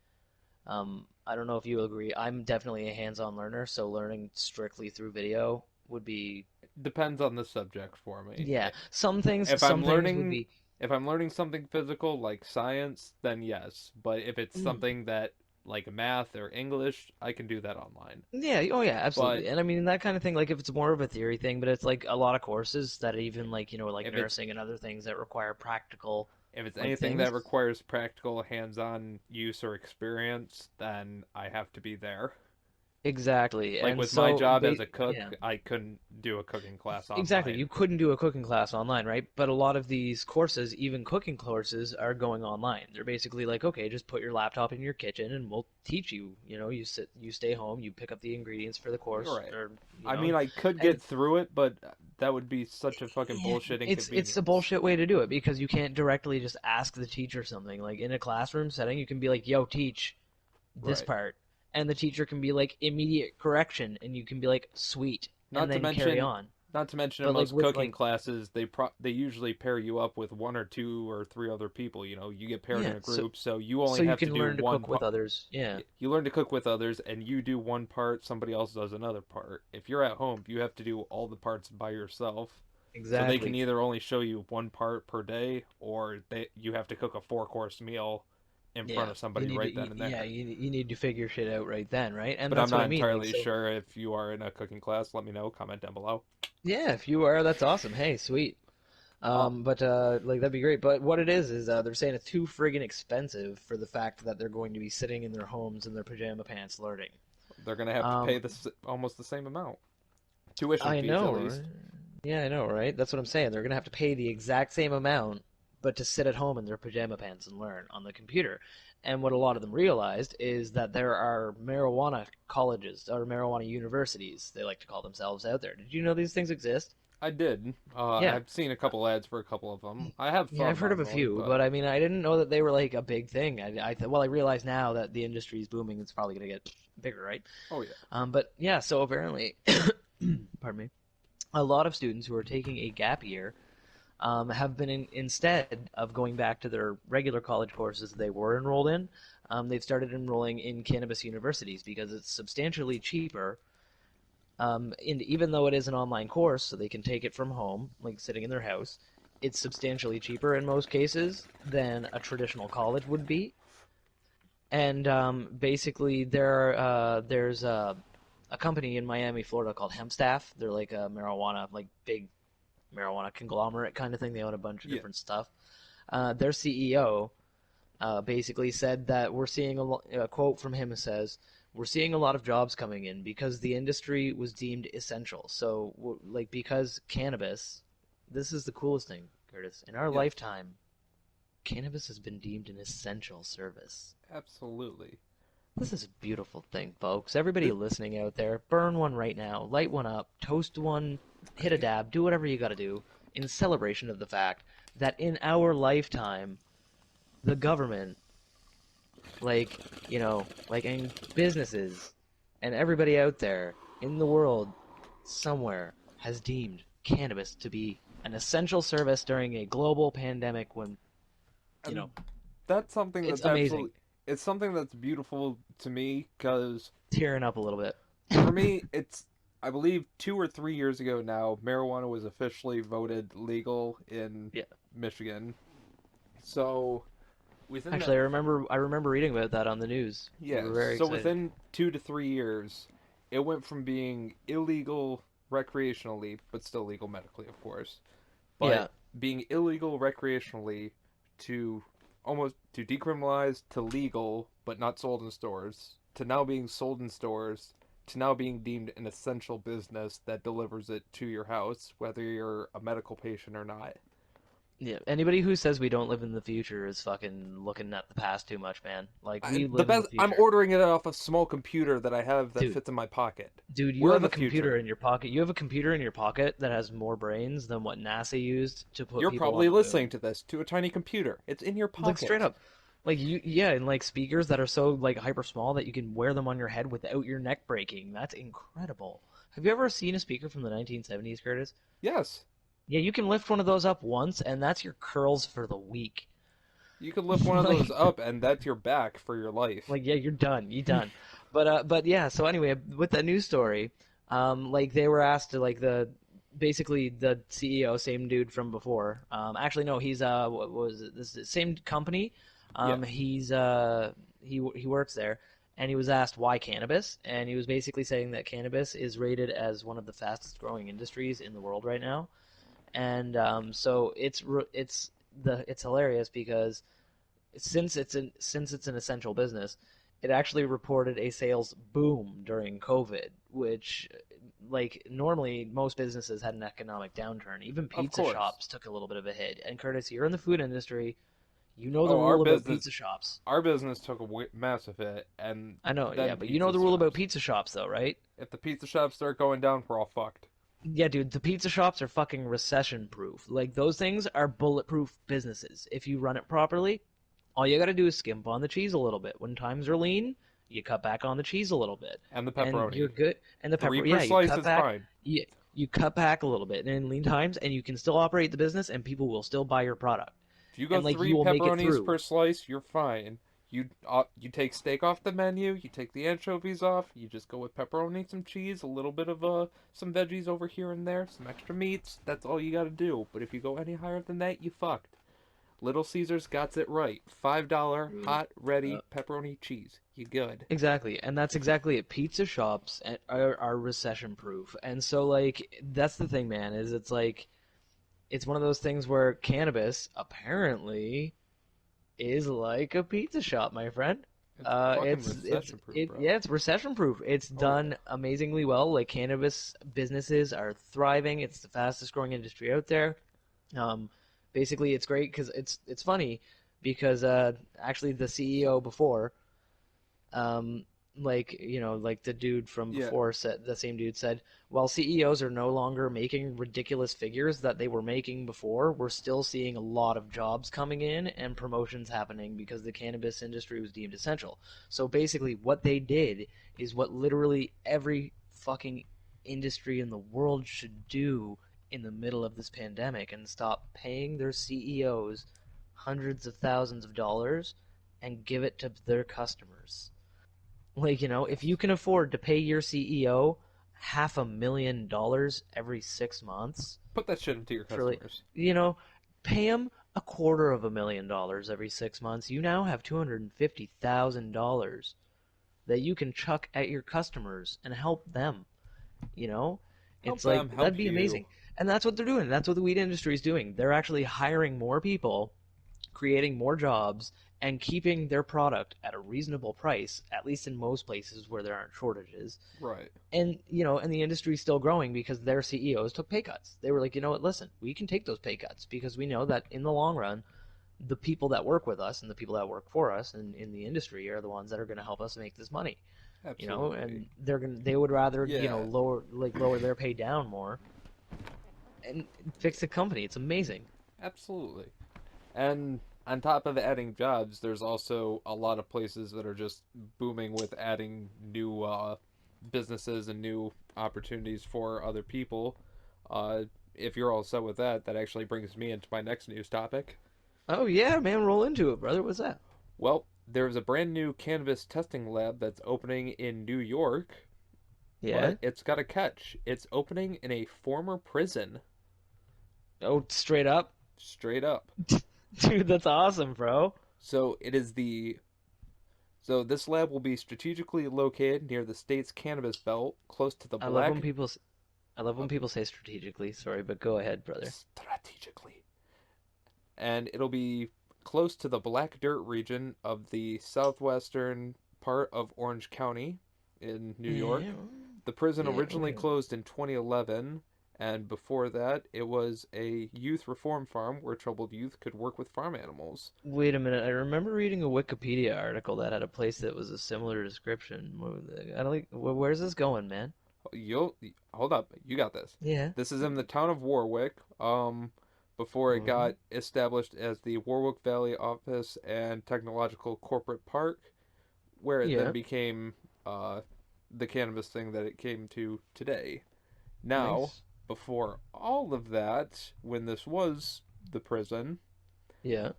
I don't know if you agree. I'm definitely a hands-on learner, so learning strictly through video would be, Depends on the subject for me. yeah. Some things, If some I'm things would learning, be, if I'm learning something physical like science, then yes. But if it's something that like math or English, I can do that online. Yeah, oh yeah, But absolutely. And I mean that kind of thing, like if it's more of a theory thing, but it's like a lot of courses that even like, like if it's nursing and other things that require practical if it's like anything that things. requires practical hands-on use or experience, then I have to be there. Exactly. Like And with my so job as a yeah. cook, I couldn't do a cooking class Exactly. online. You couldn't do a cooking class online, right? But a lot of these courses, even cooking courses, are going online. They're basically like, okay, just put your laptop in your kitchen and we'll teach you. You stay home, you pick up the ingredients for the You're course, right. or I mean, I could and get through it, but that would be such a fucking yeah, bullshit it's a inconvenience. bullshit way to do it because you can't directly just ask the teacher something. Like in a classroom setting, you can be like, "Yo, teach this Right. part," and the teacher can be like, "Immediate correction," and you can be like, "Sweet," and Not to then carry mention, on. not to mention in But like most with cooking like classes, they usually pair you up with one or two or three other people. You get paired yeah, in a so group, so you only so you have to can do learn to one cook with part. others. Yeah, You learn to cook with others, and you do one part, somebody else does another part. If you're at home, you have to do all the parts by yourself. So they can exactly. either only show you one part per day, or you have to cook a four-course meal in front Yeah, of somebody right then and yeah, there. you need to figure shit out right then, right? And But I'm that's what not I mean. Like entirely so, sure if you are in a cooking class. Let me know. Comment down below. yeah, if you are, that's awesome. Hey, sweet. Oh, But like that'd be great. But what it is they're saying it's too friggin' expensive for the fact that they're going to be sitting in their homes in their pajama pants learning. they're gonna have to pay Um, this almost the same amount. Tuition I fees, at know, right? least. Yeah, I know, right? That's what I'm saying. They're gonna have to pay the exact same amount, but to sit at home in their pajama pants and learn on the computer. And what a lot of them realized is that there are marijuana colleges or marijuana universities, they like to call themselves out there. Did you know these things exist? I did. Yeah. I've seen a couple ads for a couple of them. I have Yeah, thought I've heard about of a going, few, but but I mean, I didn't know that they were like a big thing. Well, I realize now that the industry is booming. It's probably going to get bigger, right? oh yeah, But yeah, so apparently, pardon me, a lot of students who are taking a gap year have been instead of going back to their regular college courses they were enrolled in, they've started enrolling in cannabis universities because it's substantially cheaper. And even though it is an online course, so they can take it from home, like sitting in their house, it's substantially cheaper in most cases than a traditional college would be. And basically, there's a company in Miami, Florida called Hempstaff. They're like a marijuana, like big marijuana conglomerate kind of thing. They own a bunch of yeah. different stuff. Their CEO basically said that a quote from him says, "We're seeing a lot of jobs coming in because the industry was deemed essential." So, like, because cannabis, this is the coolest thing, Curtis. In our Yes, lifetime, cannabis has been deemed an essential service. absolutely. This is a beautiful thing, folks. Everybody Th- listening out there, burn one right now, light one up, toast one, hit a dab, do whatever you gotta do in celebration of the fact that in our lifetime, the government, like, like in businesses and everybody out there in the world somewhere has deemed cannabis to be an essential service during a global pandemic when, you know, and that's something it's that's amazing. absolutely. It's something that's beautiful to me because Tearing up a little bit. for me, it's. I believe 2 or 3 years ago now, marijuana was officially voted legal in Yeah. Michigan. So within Actually, that, I remember reading about that on the news. We were yes. very So excited. within 2 to 3 years, it went from being illegal recreationally, but still legal medically, of course, but Yeah. being illegal recreationally to almost to decriminalized to legal, but not sold in stores, to now being sold in stores, to now being deemed an essential business that delivers it to your house, whether you're a medical patient or not. Yeah. Anybody who says we don't live in the future is fucking looking at the past too much, man. Like we The live in the best, I'm future. ordering it off a small computer that I have that Dude, fits in my pocket. you We're in have a the computer future. in your pocket. You have a computer in your pocket that has more brains than what NASA used to put You're people on probably the listening moon. to this to a tiny computer. It's in your Like straight pocket. up. Like yeah, and like speakers that are so like hyper small that you can wear them on your head without your neck breaking. That's incredible. Have you ever seen a speaker from the 1970s, Curtis? Yes, Yeah, you can lift one of those up once, and that's your curls for the week. you could lift one of those like, up, and that's your back for your life. yeah, you're done. You're done. But yeah. So anyway, with that news story, like they were asked to like the basically the CEO, same dude from before. Actually, no, he's what was it? This is the same company. Yeah, He's he works there, and he was asked why cannabis, and he was basically saying that cannabis is rated as one of the fastest growing industries in the world right now, and so it's hilarious because since it's an essential business, it actually reported a sales boom during COVID, which like normally most businesses had an economic downturn. Even Of pizza course. shops took a little bit of a hit. And Curtis, you're in the food industry. You know the Oh, our rule about business, pizza shops. our business took a massive hit, and I know, yeah, then but you know pizza the rule about shops. pizza shops though, right? If the pizza shops start going down, we're all fucked. Yeah, dude, the pizza shops are fucking recession proof. Like those things are bulletproof businesses. If you run it properly, all you got to do is skimp on the cheese a little bit. When times are lean, you cut back on the cheese a little bit, And the and you're pepperoni. good. And the Three pepper, per yeah, you slice cut is back. fine. You cut back a little bit in lean times, and you can still operate the business, and people will still buy your product, If you go and like three you will make it pepperonis through. per slice, you're fine. You take steak off the menu, you take the anchovies off, you just go with pepperoni, some cheese, a little bit of some veggies over here and there, some extra meats. That's all you got to do. But if you go any higher than that, you fucked. Little Caesars got it right. $5 hot ready pepperoni cheese. You good. Exactly, and that's exactly it. Pizza shops are recession proof, and so like that's the thing, man. Is it's like it's one of those things where cannabis apparently is like a pizza shop, my friend. It's fucking recession proof, bro. Yeah, it's recession proof. It's Oh yeah. done amazingly well. Like cannabis businesses are thriving. It's the fastest growing industry out there. Um, basically, it's great because it's funny because actually the CEO before like like the dude from Yeah. before said the same dude said, while CEOs are no longer making ridiculous figures that they were making before, we're still seeing a lot of jobs coming in and promotions happening because the cannabis industry was deemed essential. So basically what they did is what literally every fucking industry in the world should do in the middle of this pandemic, and stop paying their CEOs hundreds of thousands of dollars and give it to their customers. Like, if you Yes. can afford to pay your CEO $500,000 every 6 months Put that shit into your for like, customers. you know, pay him $250,000 every 6 months. You now have $250,000 that you can chuck at your customers and help them. You know, Help it's like them that'd help be you. amazing. And that's what they're doing. That's what the weed industry is doing. They're actually hiring more people, creating more jobs, and keeping their product at a reasonable price, at least in most places where there aren't shortages. Right. And and the industry's still growing because their CEOs took pay cuts. They were like, you know what, listen, we can take those pay cuts because we know that in the long run, the people that work with us and the people that work for us and in the industry are the ones that are going to help us make this money. Absolutely. And they would rather Yeah. lower their pay down more and fix the company. It's amazing. Absolutely. And on top of adding jobs, there's also a lot of places that are just booming with adding new businesses and new opportunities for other people. Uh, if you're all set with that, that actually brings me into my next news topic. Oh yeah, man, roll into it, brother. What's that? Well, there's a brand new cannabis testing lab that's opening in New York, Yeah. but it's got a catch. It's opening in a former prison, Oh, straight up. straight up. Dude, that's awesome, bro. So it is the So this lab will be strategically located near the state's cannabis belt, close to the I love when black people I love uh, when people say strategically. Sorry, but go ahead, brother. strategically, and it'll be close to the black dirt region of the southwestern part of Orange County in New Yeah. York. The prison Yeah, originally okay. closed in 2011, and before that, it was a youth reform farm where troubled youth could work with farm animals. Wait a minute. I remember reading a Wikipedia article that had a place that was a similar description. I don't like. Where's this going, man? You'll hold up. You got this. Yeah. This is in the town of Warwick. Before it Mhm. got established as the Warwick Valley Office and Technological Corporate Park, where it then Yeah. became uh, the cannabis thing that it came to today. Now, Nice. before all of that, when this was the prison, Yeah.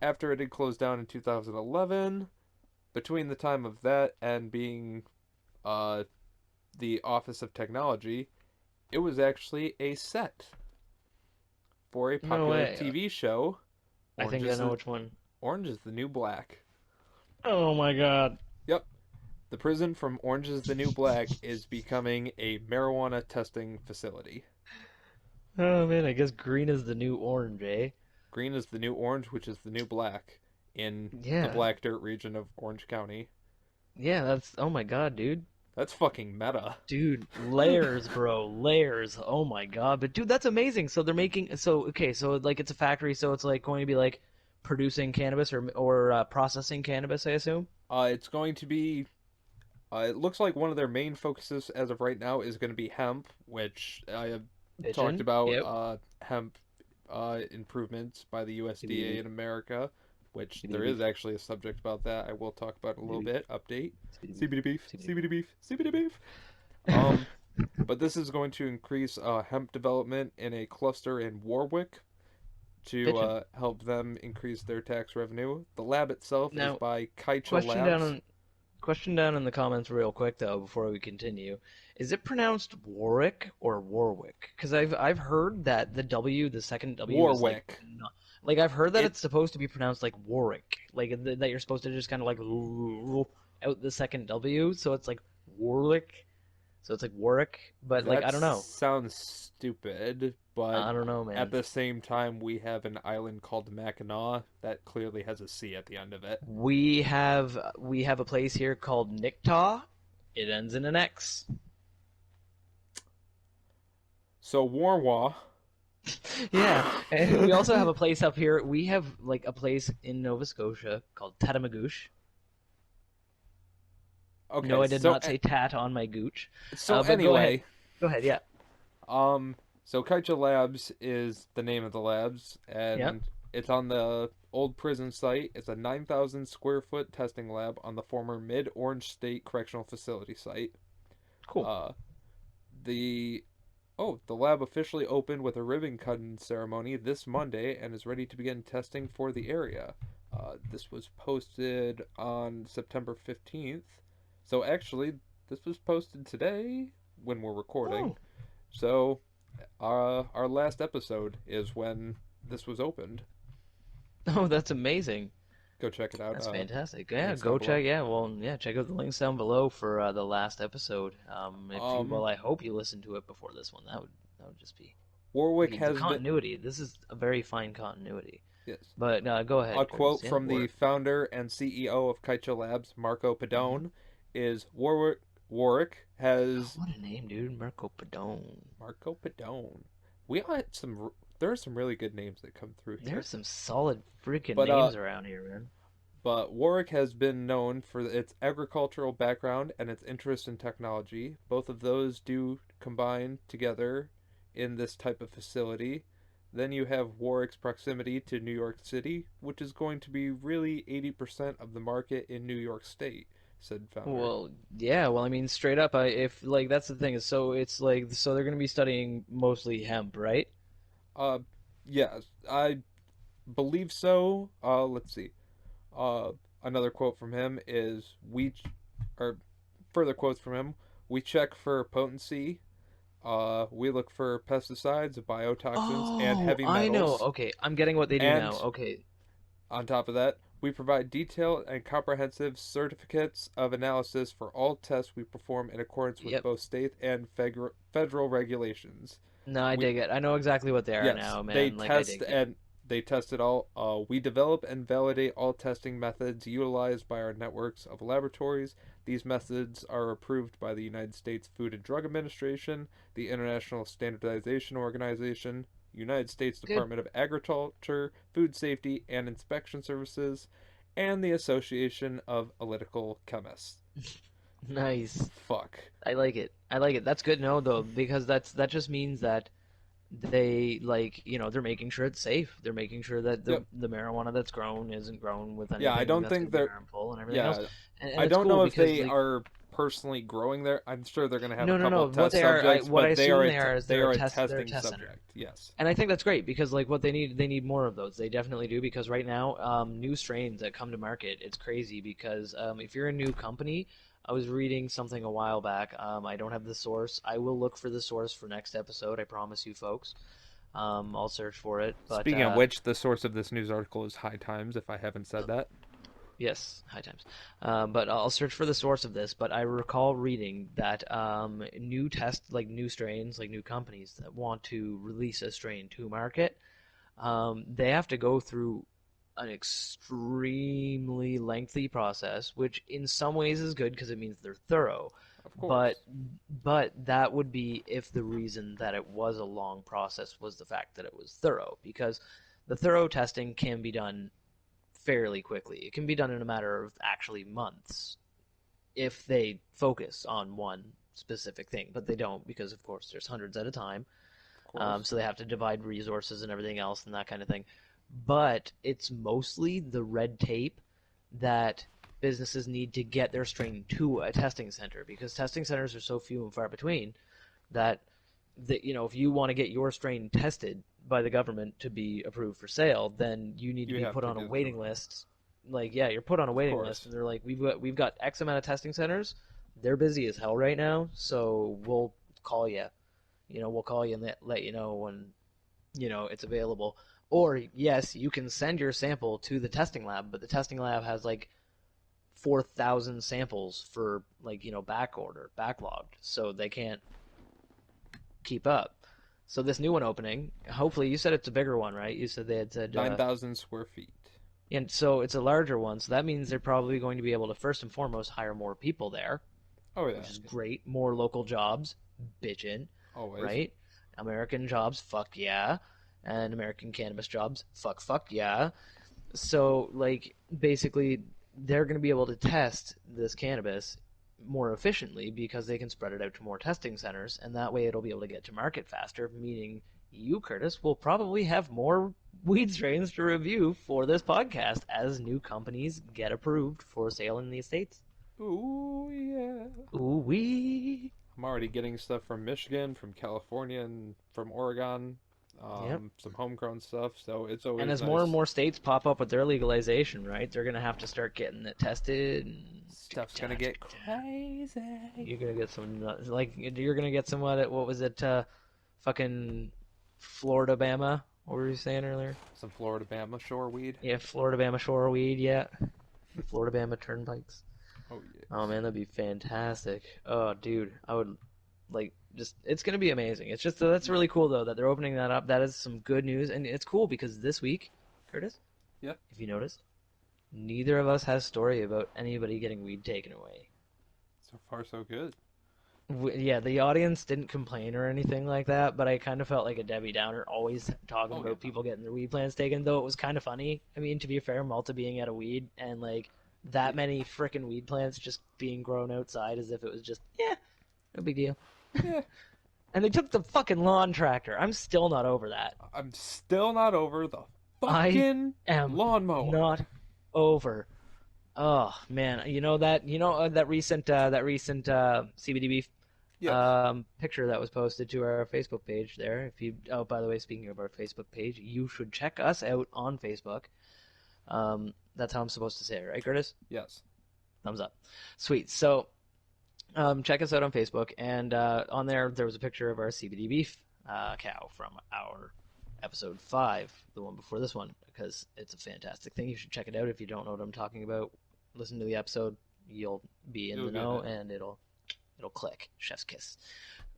after it had closed down in 2011, between the time of that and being uh, the Office of Technology, it was actually a set for a No popular way. TV show, I Orange think I is know the which one. Orange is the New Black. Oh my god. Yep, the prison from Orange is the New Black is becoming a marijuana testing facility. Oh man, I guess green is the new orange, eh? Green is the new orange, which is the new black in the Yeah. Black Dirt region of Orange County. Yeah, that's oh my god, dude. That's fucking meta. Dude, layers, bro, layers. Oh my god. But dude, that's amazing. So they're making so okay, so like it's a factory, so it's like going to be like producing cannabis or processing cannabis, I assume. It's going to be. It looks like one of their main focuses as of right now is going to be hemp, which I have talked Pigeon. about. Yep. Hemp improvements by the USDA CBD. in America, which CBD there is beef. actually a subject about that. I will talk about in a CBD little beef. bit. Update. CBD beef. CBD beef. CBD beef. CBD beef. CBD beef. Um, but this is going to increase hemp development in a cluster in Warwick to Pigeon. help them increase their tax revenue. The lab itself is Now, by Kaicha question down Labs. on question down in the comments real quick though before we continue. Is it pronounced Warwick or Warwick? Because I've heard that the W, the second W, is like Warwick. not, like I've heard that It it's supposed to be pronounced like Warwick, like that you're supposed to just kind of like out the second W, so it's like Warwick, so it's like Warwick, but like That I don't know, sounds stupid, but I don't know, at man. the same time, we have an island called Mackinac that clearly has a C at the end of it. We have a place here called Nicktaw. It ends in an X. So Warwa. Yeah, and we also have a place up here. We have like a place in Nova Scotia called Tatamagouche. No, Okay, I did so not say tat on my gooch. so But go ahead. anyway, Go ahead. Yeah. so Kaicha Labs is the name of the labs, Yeah. and it's on the old prison site. It's a 9,000 square foot testing lab on the former Mid Orange State Correctional Facility site. Cool. Uh, the the lab officially opened with a ribbon cutting ceremony this Monday and is ready to begin testing for the area. This was posted on September 15th. So actually, this was posted today when we're recording. Oh. So our last episode is when this was opened. Oh, that's amazing. Go check it out. That's fantastic. Yeah, Links down go below. check. Yeah, well, yeah, check out the links down below for the last episode. If you, Um, well, I hope you listened to it before this one. That would just be Warwick the has been. continuity. This is a very fine continuity. Yes. But go A ahead, Curtis. quote Yeah, from the Warwick. founder and CEO of Kaicha Labs, Marco Hmm. Padone, is Warwick has What a name, dude. Marco Padone. Marco Padone. We got some. There are some really good names that come through here, There's some solid freaking but names around here, man. Warwick has been known for its agricultural background and its interest in technology. Both of those do combine together in this type of facility. Then you have Warwick's proximity to New York City, which is going to be really 80% of the market in New York State, said founder. Well, yeah. Well, I mean, straight up, if like that's the thing is, so it's like so they're gonna be studying mostly hemp, right? Uh, yes, I believe so. Let's see. Uh, Another quote from him is or further quotes from him. We check for potency. We look for pesticides, biotoxins, and Oh, heavy I know. metals. Okay, I'm getting what they do now. And Okay. on top of that, we provide detailed and comprehensive certificates of analysis for all tests we perform in accordance with Yep. both state and federal regulations. No, I We dig it. I know exactly what they are Yes, now, man. Like I dig it. they test it all. We develop and validate all testing methods utilized by our networks of laboratories. These methods are approved by the United States Food and Drug Administration, the International Standardization Organization, United States Good. Department of Agriculture, Food Safety and Inspection Services, and the Association of Analytical Chemists. Nice. Fuck. I like it. I like it. That's good to know though, because that just means that they like they're making sure it's safe. They're making sure that the Yep. the marijuana that's grown isn't grown with Yeah, I anything don't that's think going to be they're. harmful and everything else. Yeah, And I it's don't cool know if because they like are personally growing there. I'm sure they're going to have a no, no, couple no. of What test they are, subjects, what I but assume they are is they they're a are a test. They're a testing test center. subject. Yes. And I think that's great because like what they need more of those. They definitely do because right now, new strains that come to market, it's crazy because if you're a new company, I was reading something a while back. I don't have the source. I will look for the source for next episode. I promise you, folks. I'll search for it. But Speaking of which, the source of this news article is High Times. If I haven't said that. Yes, high times. But I'll search for the source of this. But I recall reading that new strains, like new companies that want to release a strain to market, they have to go through an extremely lengthy process, which in some ways is good because it means they're thorough. Of But course. but that would be if the reason that it was a long process was the fact that it was thorough, because the thorough testing can be done fairly quickly. It can be done in a matter of actually months if they focus on one specific thing, but they don't because, of course, there's hundreds at a time. Of course. So they have to divide resources and everything else and that kind of thing. But it's mostly the red tape that businesses need to get their strain to a testing center, because testing centers are so few and far between that if you want to get your strain tested by the government to be approved for sale, then you need to You be have put to on a go waiting through it. list. Like, yeah, you're put on a Of waiting list, course. and they're like, we've got X amount of testing centers. They're busy as hell right now, so we'll call you. We'll call you and let you know when it's available. Or yes, you can send your sample to the testing lab, but the testing lab has like 4,000 samples for backlogged, so they can't keep up. So this new one opening, hopefully, you said it's a bigger one, right? You said they had said, 9,000 square feet. and so it's a larger one. So that means they're probably going to be able to first and foremost hire more people there, Oh, yeah. which is great. More local jobs, bitchin', Always. right? American jobs, fuck yeah, and American cannabis jobs, fuck yeah. So like basically, they're going to be able to test this cannabis more efficiently because they can spread it out to more testing centers, and that way it'll be able to get to market faster, meaning you, Curtis, will probably have more weed strains to review for this podcast as new companies get approved for sale in the States. Ooh, yeah. Ooh wee. I'm already getting stuff from Michigan, from California, and from Oregon. Yep. Some homegrown stuff, so it's And always as more and nice. more states pop up with their legalization, right, they're gonna have to start getting it tested. And Stuff's gonna get crazy. you're gonna get some like you're gonna get some what was it? Fucking Florida Bama. What were you saying earlier? Some Florida Bama shore weed. Yeah, Florida Bama shore weed. Yeah, Florida Bama turnpikes. Oh, Oh yes. man, that'd be fantastic. Oh dude, I would like just it's gonna be amazing. It's just that's really cool though that they're opening that up. That is some good news, and it's cool because this week, Curtis, Yeah. if you noticed, neither of us has story about anybody getting weed taken away. So far, so good. Yeah, the audience didn't complain or anything like that, but I kind of felt like a Debbie Downer always talking Oh, yeah. about people getting their weed plants taken, though it was kind of funny. I mean, to be fair, Malta being out of weed and like that Yeah. many freaking weed plants just being grown outside as if it was just, yeah, no big deal. Yeah. And they took the fucking lawn tractor. I'm still not over that. I'm still not over the I fucking am lawnmower. not over. Oh man, that recent CBDB Yes. picture that was posted to our Facebook page there. If you, oh, by the way, speaking of our Facebook page, you should check us out on Facebook. That's how I'm supposed to say it, right, Curtis? Yes. Thumbs up. Sweet. So, check us out on Facebook, and on there was a picture of our CBD beef cow from our episode 5, the one before this one, because it's a fantastic thing. You should check it out if you don't know what I'm talking about. Listen to the episode, you'll be in You'll the get know, it. and it'll click. Chef's kiss.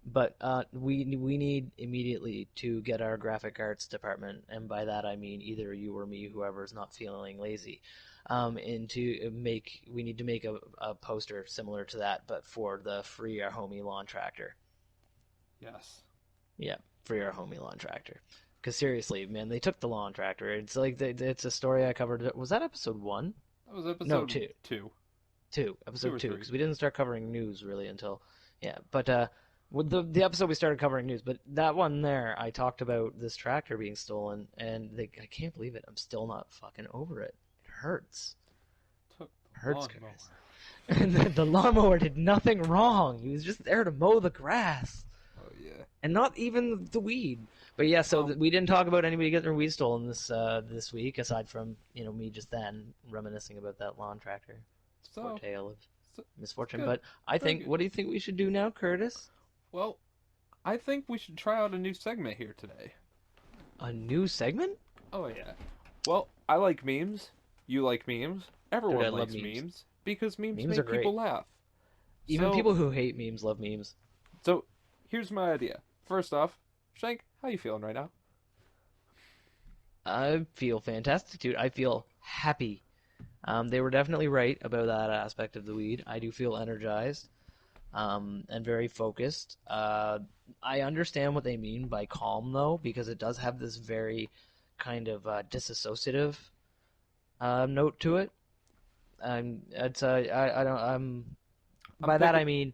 But we need immediately to get our graphic arts department, and by that I mean either you or me, whoever's not feeling lazy, we need to make a poster similar to that, but for the Free Our Homie Lawn Tractor. Yes. Yeah, Free Our Homie Lawn Tractor. Because seriously, man, they took the lawn tractor. It's like it's a story I covered. Was that episode 1? That was No, episode 2. 2. 2, 2 episode or 2, 3. because we didn't start covering news really until but with the episode we started covering news, but that one there I talked about this tractor being stolen, and I can't believe it. I'm still not fucking over it. It hurts. Took It the hurts, lawnmower. Curtis. And the lawnmower did nothing wrong. He was just there to mow the grass, Oh, yeah. and not even the weed. But yeah, so we didn't talk about anybody getting their weed stolen this week, aside from me just then reminiscing about that lawn tractor. It's a poor tale of misfortune. good. But I Very think, good. what do you think we should do now, Curtis? Well, I think we should try out a new segment here today. A new segment? Oh, yeah. Well, I like memes. You like memes. Dude, I Everyone love likes memes. memes because memes Memes are make great. people laugh. Even So, people who hate memes love memes. so here's my idea. First off, Shank, how you feeling right now? I feel fantastic, dude. I feel happy. They were definitely right about that aspect of the weed. I do feel energized, and very focused. I understand what they mean by calm, though, because it does have this very kind of disassociative note to it. I don't. I'm By that I picking mean,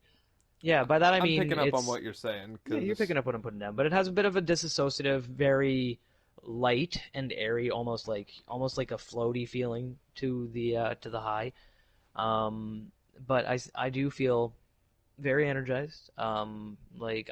yeah, by that I I'm mean picking up on it's what you're saying yeah, you're cuz picking up what I'm putting down, but it has a bit of a disassociative, very light and airy, almost like a floaty feeling to the high. But I do feel very energized. Like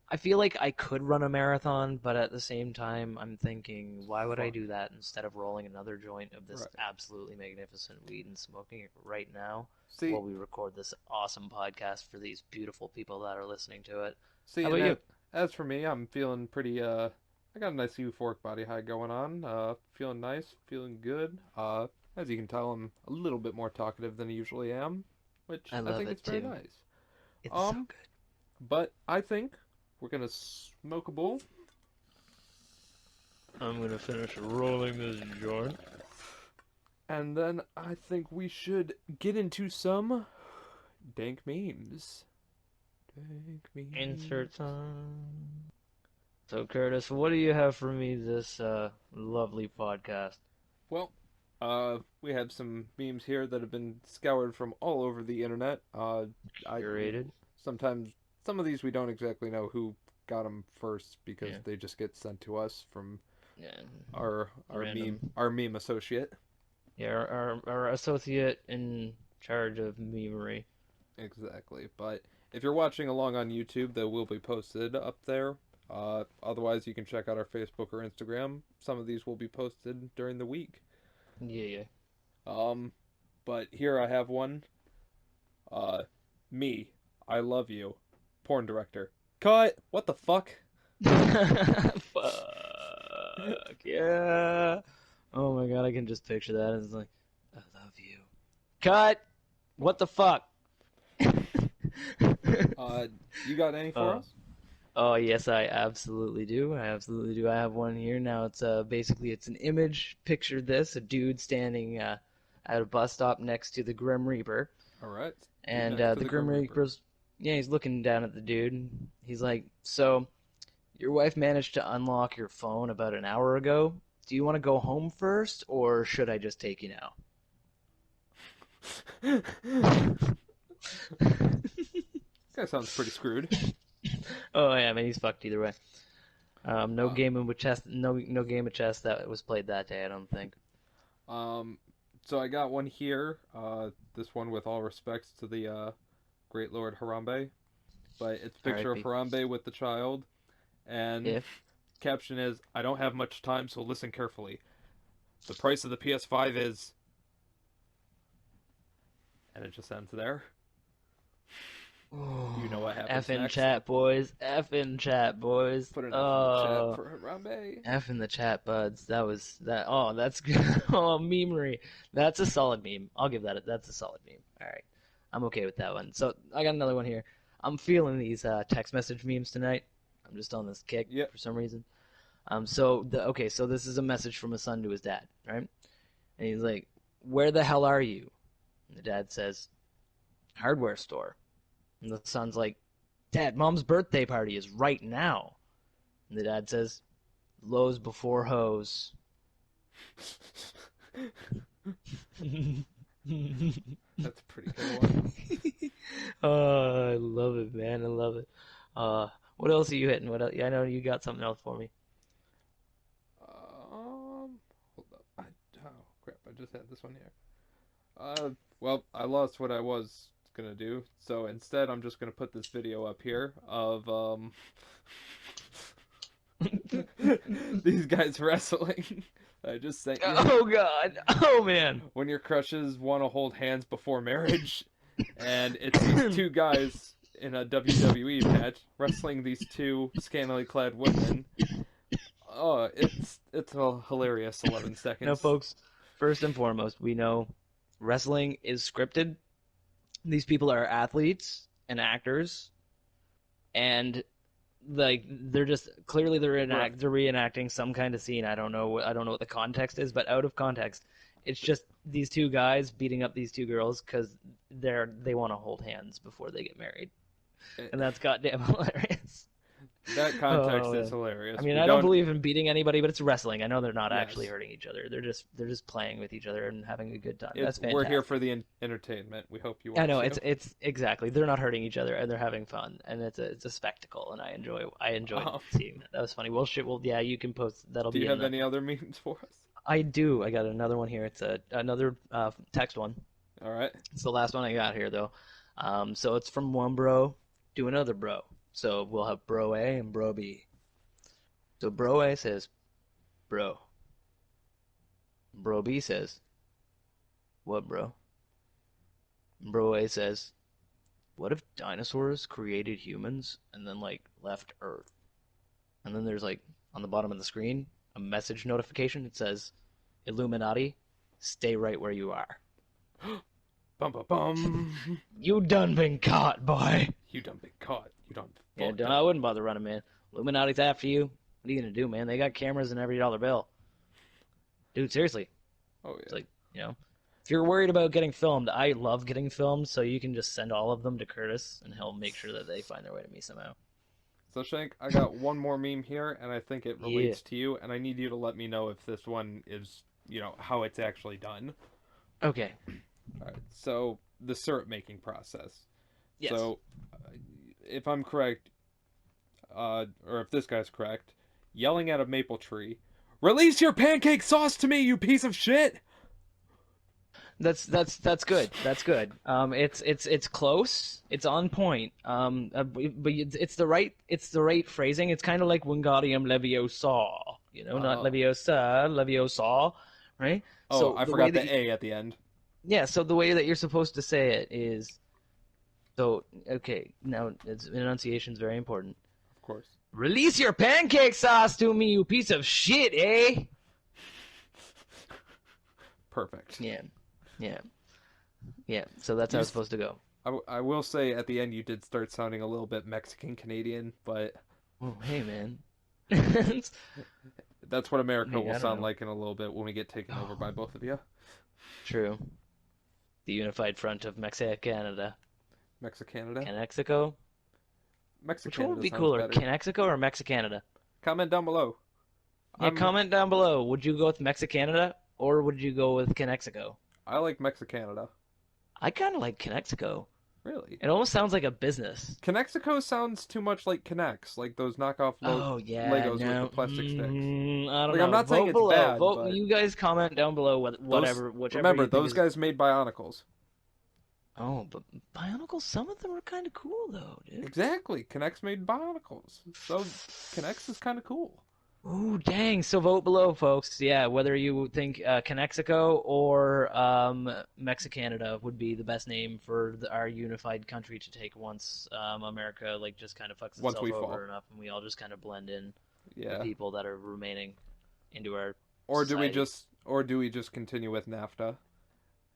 I feel like I could run a marathon, but at the same time, I'm thinking, why would I fuck. do that instead of rolling another joint of this Right. absolutely magnificent weed and smoking it right now See, while we record this awesome podcast for these beautiful people that are listening to it? see How and about you? as for me, I'm feeling pretty I got a nice euphoric body high going on. Feeling nice, feeling good. As you can tell, I'm a little bit more talkative than I usually am, which I I love think is it very too. nice. It's so Um, good. but I think we're gonna smoke a bowl, I'm gonna finish rolling this joint. and then I think we should get into some dank memes. Dank Insert memes. time. So, Curtis, what do you have for me this lovely podcast? Well, we have some memes here that have been scoured from all over the internet. I Curated? sometimes some of these we don't exactly know who got them first because Yeah. they just get sent to us from Yeah. our Random. our meme associate. Yeah, our associate in charge of memery. Exactly. But if you're watching along on YouTube, they will be posted up there. Otherwise, you can check out our Facebook or Instagram. Some of these will be posted during the week. Yeah, Um, but here I have one. Uh, me, I love you, porn director. Cut. What the fuck? yeah. Fuck yeah. Oh my god, I can just picture that. It's like, I love you. Cut! What the fuck? Uh, you got any for uh, us? Oh yes, I absolutely do. I absolutely do. I have one here now. It's basically it's an image. Picture this: a dude standing at a bus stop next to the Grim Reaper, All right. Dude and next to the the Grim Grim Reaper. Reaper's yeah, he's looking down at the dude. And he's like, "So, your wife managed to unlock your phone about an hour ago. Do you want to go home first, or should I just take you now?" Guy sounds pretty screwed. Oh yeah, man, he's fucked either way. No Uh, game of chess, no game of chess that was played that day. I don't think. um, so I got one here. This one with all respects to the great Lord Harambe, but it's a picture of R.I.P. Harambe with the child, and If caption is, "I don't have much time, so listen carefully. The price of the PS5 is," and it just ends there. You know what happens F in next? chat, boys. F in chat, boys. Put an F in the chat for Harambe. F in the chat, buds. That was that. Oh, that's good. Oh, memery. That's a solid meme. I'll give that. That's a solid meme. All right, I'm okay with that one. So I got another one here. I'm feeling these text message memes tonight. I'm just on this kick Yep. for some reason. Okay, so this is a message from a son to his dad, right? And he's like, "Where the hell are you?" And the dad says, "Hardware store." And the son's like, "Dad, mom's birthday party is right now." And the dad says, "Lowe's before hose." That's a pretty good one. Oh, I love it, man. I love it. What else are you hitting? What else? I know you got something else for me. Hold up. Oh crap! I just had this one here. Well, I lost what I was gonna do, so instead I'm just gonna put this video up here of these guys wrestling. I just sent you. Oh God. Oh man. When your crushes want to hold hands before marriage, and it's these two guys in a WWE match wrestling these two scantily clad women. Oh, it's a hilarious 11 Now, seconds. folks, first and foremost, we know wrestling is scripted. These people are athletes and actors, and like they're just clearly Right. they're reenacting some kind of scene. I don't know what the context is, but out of context, it's just these two guys beating up these two girls because they want to hold hands before they get married, Eh, and that's goddamn hilarious. That Oh context is man. I hilarious. mean, We I don't don't. believe in beating anybody, but it's wrestling. I know they're not actually Yes. hurting each other. They're just playing with each other and having a good time. It's That's we're here for fantastic. the entertainment. We hope you I are know too. it's exactly. They're not hurting each other and they're having fun and it's a spectacle and I enjoyed Um, seeing that. That was funny. Well, shit. Well, yeah, you can post. That'll do be you in have the. any other memes for us? I do. I got another one here. It's another text one. All right. It's the last one I got here though. So it's from one bro to another bro. So we'll have bro A and bro B. So bro A says, "Bro." Bro B says, "What, bro?" Bro A says, "What if dinosaurs created humans and then like left Earth?" And then there's like on the bottom of the screen a message notification. It says, "Illuminati, stay right where you are. Bum bum bum. You done been caught, boy." You done been caught. You done Yeah, fucked I up. wouldn't bother running, man. Illuminati's after you. What are you gonna do, man? They got cameras in every dollar bill. Dude, seriously. Oh It's yeah. like, if you're worried about getting filmed, I love getting filmed, so you can just send all of them to Curtis, and he'll make sure that they find their way to me somehow. So Shank, I got one more meme here, and I think it Yeah. relates to you, and I need you to let me know if this one is, how it's actually done. Okay. All right. So the syrup making process. Yes. So, if I'm correct, or if this guy's correct, yelling at a maple tree, "Release your pancake sauce to me, you piece of shit!" That's good. That's good. It's close. It's on point. But it's the right phrasing. It's kind of like Wingardium Leviosa. Not Uh, Leviosa, Leviosa, right? oh, So I the way forgot that the A at the end. yeah, so the way that you're supposed to say it is okay. Now, enunciation is very important. Of course. Release your pancake sauce to me, you piece of shit, eh? Perfect. Yeah, yeah, yeah. So that's how You, it's supposed to go. I will say at the end you did start sounding a little bit Mexican Canadian, but Oh, hey, man. that's what America Hey, will I don't sound know. like in a little bit when we get taken over by Oh, both of you. true. The unified front of Mexico, Canada. Mexicanada. Canaxico? Which one would Mexicanada be sounds cooler, better. Canaxico or Mexicanada? Comment down below. Yeah, I'm comment down below. Would you go with Mexicanada or would you go with Canaxico? I like Mexicanada. I kind of like Canaxico. Really? It almost sounds like a business. Connexaco sounds too much like Connects, like those knockoff Oh yeah, Legos with the no, plastic sticks. I don't Like I'm know. not saying Vote it's below. bad, Vote. but You guys comment down below those whichever remember you think those is. guys made Bionicles. Oh, but Bionicles, some of them are kind of cool though, dude. Exactly, Connects made Bionicles, so Connects is kind of cool. Ooh, dang. So vote below, folks. Yeah, whether you think Connexaco or Mexicanada would be the best name for our unified country to take once America like just kind of fucks Once itself we over fall, enough and we all just kind of blend in the yeah. people that are remaining into our Or society. do we just continue with NAFTA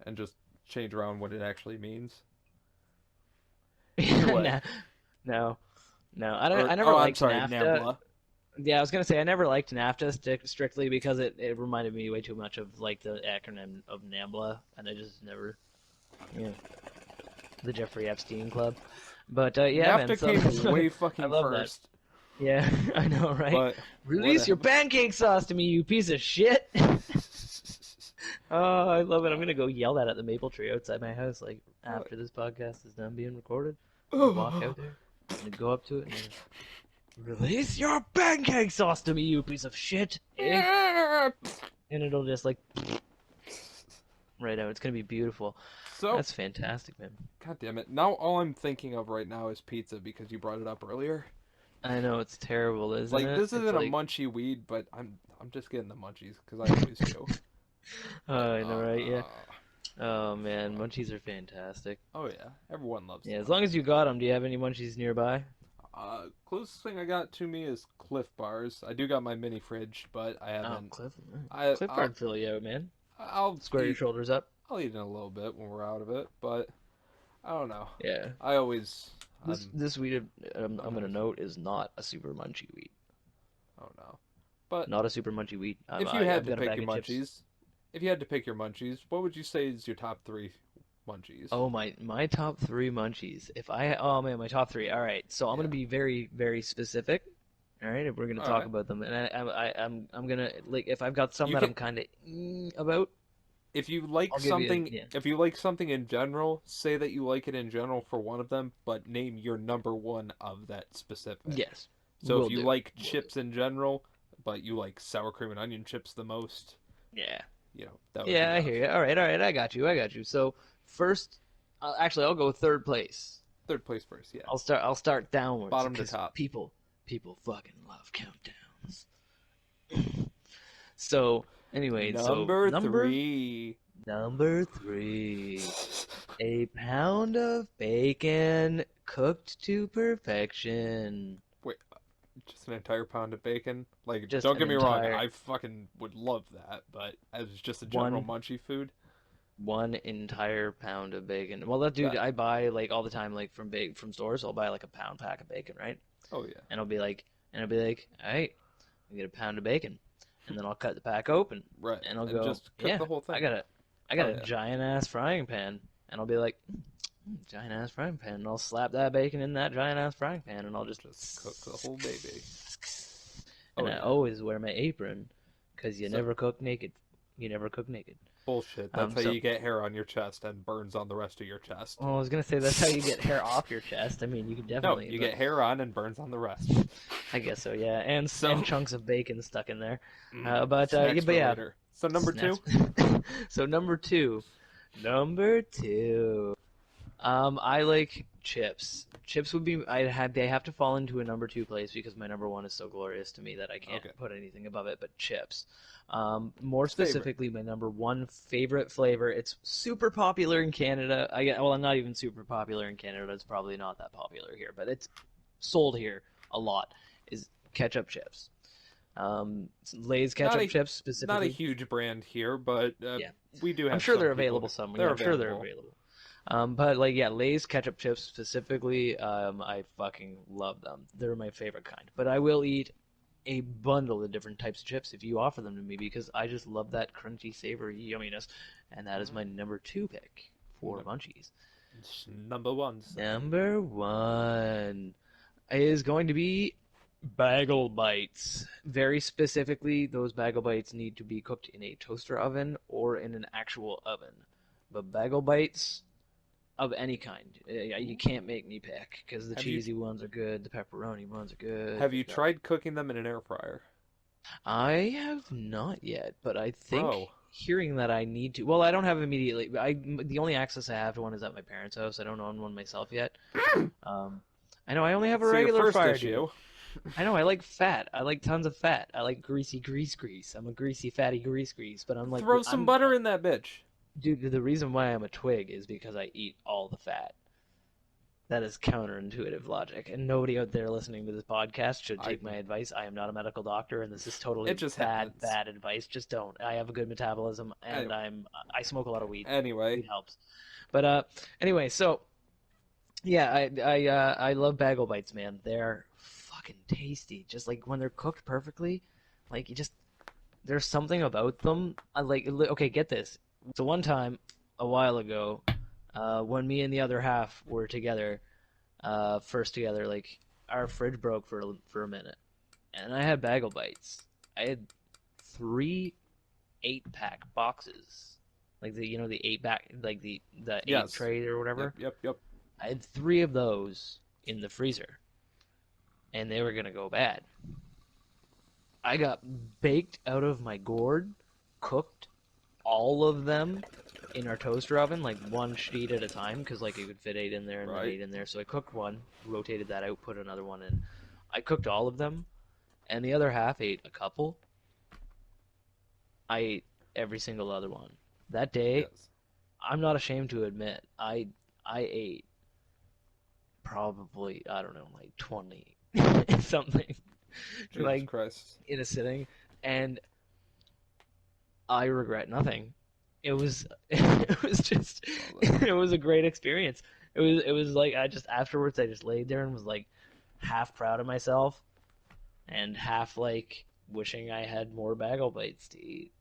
and just change around what it actually means? Either way, No, no, no. I don't. or I never oh, I'm liked sorry, NAFTA. NAMBLA. Yeah, I was gonna say I never liked NAFTA strictly because it reminded me way too much of like the acronym of NAMBLA, and I just never, yeah, the Jeffrey Epstein Club. But yeah, man. NAFTA So came way I fucking love that. first, Yeah, I know, right? but Release your whatever. pancake sauce to me, you piece of shit. Oh, I love it. I'm gonna go yell that at the maple tree outside my house, like after this podcast is done being recorded. I'm gonna walk out there. I'm gonna go up to it and release your pancake sauce to me, you piece of shit, eh? And it'll just like right out. It's gonna be beautiful. So, That's fantastic, man. God damn it. Now all I'm thinking of right now is pizza because you brought it up earlier. I know it's terrible, isn't Like it? this It's isn't a like, munchie weed, but I'm just getting the munchies because I always do. But I know, right? Yeah. Oh man, munchies are fantastic. oh yeah, everyone loves Yeah, them. as long as you got them. Do you have any munchies nearby? Closest thing I got to me is Cliff Bars. I do got my mini fridge, but I Oh, haven't. Cliff. I Cliff I'll, Bar fill you out, man. I'll Square your eat. shoulders up. I'll eat in a little bit when we're out of it, but I don't know. Yeah. I always. This wheat I'm I'm gonna not. note is not a super munchy wheat. Oh no. But Not a super munchy wheat. if you had I've to got a pick bag your of chips. munchies, if you had to pick your munchies, what would you say is your top three munchies? Oh my top three munchies. If I oh man, my top three. All right, so I'm Yeah. gonna be very very specific. All right, if we're gonna All talk right. about them, and I'm gonna like if I've got some You that can I'm kind of about, if you like I'll give you something yeah. if you like something in general, say that you like it in general for one of them, but name your number one of that specific. Yes, So if will you do. like Will do. chips in general, but you like sour cream and onion chips the most, Yeah, that would be yeah, I hear you. All right, I got you, I got you. So first, actually, I'll go third place. third place first, yeah. I'll start downwards Bottom to because top. people fucking love countdowns. So anyway, so Number three. number three, a pound of bacon cooked to perfection. Wait, just an entire pound of bacon? Like, Just don't an get me wrong, entire I fucking would love that, but as just a general one munchy food, one entire pound of bacon. Well, that dude, that. I buy like all the time, like from stores. I'll buy like a pound pack of bacon, right? Oh yeah. And I'll be like, all right, I get a pound of bacon, and then I'll cut the pack open, Right. and I'll And go, just cook yeah, the whole thing. I got Hell a yeah. giant ass frying pan, and I'll be like, giant ass frying pan, and I'll slap that bacon in that giant ass frying pan, and I'll just Cook the whole baby. And Oh I yeah. always wear my apron, because you So never cook naked. You never cook naked. bullshit. That's how So you get hair on your chest and burns on the rest of your chest. well, I was gonna say that's how you get hair off your chest. I mean, you could No, definitely, you but get hair on and burns on the rest. I guess so, yeah, and So chunks of bacon stuck in there. snacks for Yeah, later. So number two. snacks. So number two. I like chips. Chips would be they have to fall into a number two place because my number one is so glorious to me that I can't Okay. put anything above it. But chips. More Favorite. specifically, my number one favorite flavor. It's super popular in Canada. Well, not even super popular in Canada. It's probably not that popular here, but it's sold here a lot. Is ketchup chips. Lay's ketchup chips Not a specifically. huge brand here, but Yeah. we do have. I'm sure some they're people available who- somewhere. They're Yeah, I'm sure they're available. available. But like yeah, Lay's ketchup chips specifically, I fucking love them. They're my favorite kind. But I will eat a bundle of different types of chips if you offer them to me because I just love that crunchy, savory yumminess, and that is my number two pick for Yep. munchies. Number one. So. Number one is going to be bagel bites. Very specifically, those bagel bites need to be cooked in a toaster oven or in an actual oven. But bagel bites of any kind, you can't make me pick because the Have you- cheesy ones are good, the pepperoni ones are good. Have you tried cooking them in an air fryer? I have not yet, but I think Bro. hearing that I need to. Well, I don't have immediately. The only access I have to one is at my parents' house. I don't own one myself yet. I know I only have a So your regular first fryer. issue. I know I like fat. I like tons of fat. I like greasy grease. I'm a greasy fatty grease. But I'm like Throw some butter in that bitch. Dude, the reason why I'm a twig is because I eat all the fat. That is counterintuitive logic, and nobody out there listening to this podcast should take my advice. I am not a medical doctor, and this is totally It just bad, happens. bad advice. Just don't. I have a good metabolism, and Anyway. I smoke a lot of weed. Anyway, Weed helps. But anyway, so yeah, I love bagel bites, man. They're fucking tasty. Just like when they're cooked perfectly, like there's something about them. I like. Okay, get this. So one time, a while ago, when me and the other half were together, first together, like our fridge broke for a minute, and I had bagel bites. I had 3 8-pack boxes, like the 8-pack, like the 8 Yes. tray or whatever. Yep. I had 3 of those in the freezer, and they were gonna go bad. I got baked out of my gourd, cooked all of them in our toaster oven, like one sheet at a time, because like it could fit 8 in there and then Right. 8 in there. So I cooked one, rotated that out, put another one in. I cooked all of them, and the other half ate a couple. I ate every single other one. That day, Yes. I'm not ashamed to admit, I ate probably, I don't know, like 20 something, Jesus Christ. in a sitting, and I regret nothing. it was it was just Love that. it was a great experience. It was like I just afterwards I just laid there and was like half proud of myself and half like wishing I had more bagel bites to eat.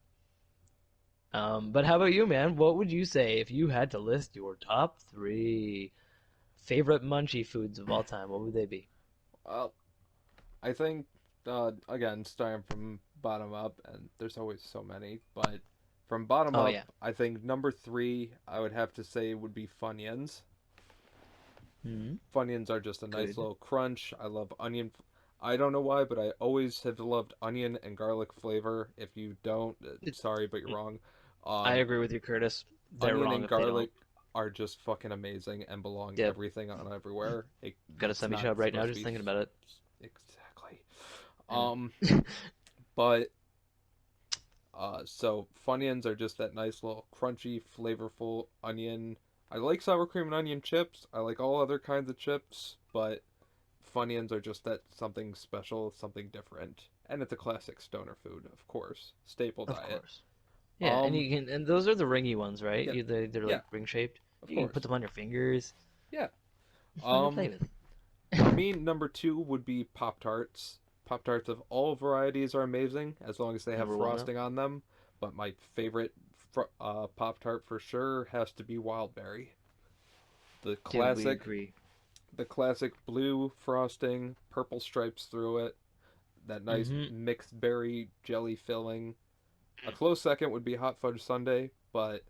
But how about you, man? What would you say if you had to list your top three favorite munchie foods of all time? What would they be? Well, I think again, starting from bottom up, and there's always so many, but from bottom Oh up, yeah. I think number three I would have to say would be Funyuns. Hmm. Funyuns are just a nice Good. little crunch. I love onion. I don't know why, but I always have loved onion and garlic flavor. If you don't, sorry, but you're wrong. I Um, agree with you, Curtis. They're Onion wrong and if they don't. garlic are just fucking amazing and belong Yep. everything on everywhere. Got a It's semi not chub right now supposed to just be thinking about it. exactly. I know. Um, but so Funyuns are just that nice little crunchy, flavorful onion. I like sour cream and onion chips. I like all other kinds of chips, but Funyuns are just that something special, something different, and it's a classic stoner food, of course, staple Of diet. course. Yeah, and Um, you can, and those are the ringy ones, right? yeah, They're yeah, like ring shaped. of You can put course, them on your fingers. yeah. It's fun to play Um, with. For me, number two would be Pop Tarts. Pop Tarts of all varieties are amazing as long as they have Number one up. frosting on them. But my favorite Pop Tart for sure has to be Wild Berry. The Dude, we classic, agree. the classic blue frosting, purple stripes through it. That nice Hmm. mixed berry jelly filling. A close second would be Hot Fudge Sundae, but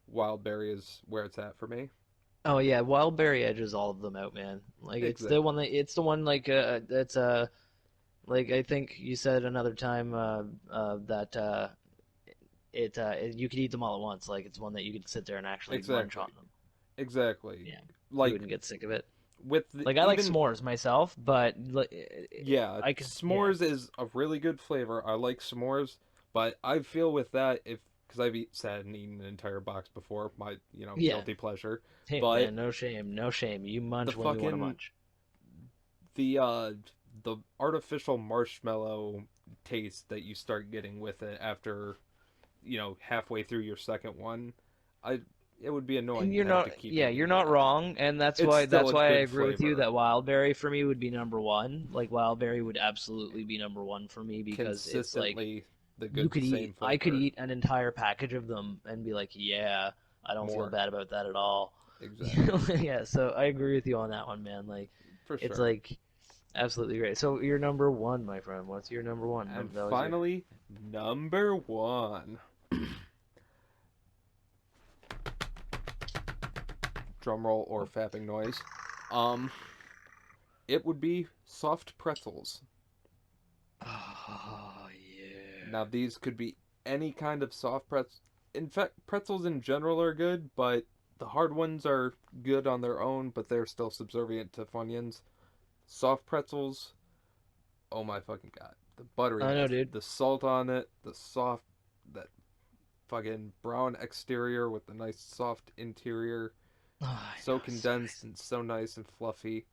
Wild Berry is where it's at for me. Oh yeah, Wild Berry edges all of them out, man. Like Exactly. it's the one like that's like I think you said another time that you could eat them all at once. Like it's one that you could sit there and actually munch Exactly. on them. Exactly. Yeah, you Like wouldn't get sick of it. with the, Like I like even s'mores myself, but like, yeah, I could yeah. s'mores is a really good flavor. I like s'mores, but I feel with that if because sat and eaten an entire box before, my Yeah. guilty pleasure. Hey But man, no shame, no shame. You the munch when you want to fucking munch. the uh the artificial marshmallow taste that you start getting with it after halfway through your second one, I it would be And annoying you're to have not, to keep yeah, eating you're not that. wrong, and that's It's why still that's a why I good agree with you flavor, that Wildberry for me would be number one. Like Wildberry would absolutely be number one for me because it's like consistently the good same I could flavor, eat an entire package of them and be like, yeah, I don't feel more bad about that at all. exactly Yeah, so I agree with you on that one, man. Like, for it's sure. like absolutely great. So you're number one, my friend. What's your number one? And That was your finally, number one. Drum roll or fapping noise. Um, it would be soft pretzels. Oh yeah. Now these could be any kind of soft pretzel. In fact, pretzels in general are good, but the hard ones are good on their own, but they're still subservient to Funyuns. Soft pretzels, oh my fucking god. The I know, butteriness, dude. the salt on it, the soft, that fucking brown exterior with the nice soft interior. Oh, I know, So so condensed nice. and so nice and fluffy.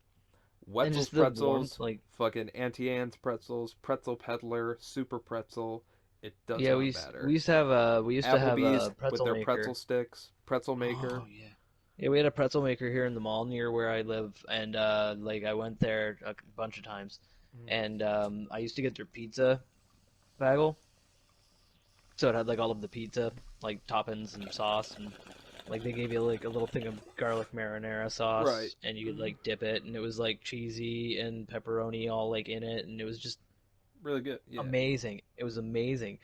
And Wetzel's just the warmth, pretzels, like fucking Auntie Anne's pretzels, Pretzel Peddler, Super Pretzel. It does yeah, not matter. we used to have Applebee's a with pretzel their pretzel maker. sticks, Pretzel Oh Maker. yeah. Yeah, we had a pretzel maker here in the mall near where I live, and like I went there a bunch of times, Mm, and I used to get their pizza bagel, so it had like all of the pizza, like toppings and sauce, and like they gave you like a little thing of garlic marinara right. sauce, and you could like dip it, and it was like cheesy and pepperoni all like in it, and it was just Really good. Yeah, amazing. It was amazing.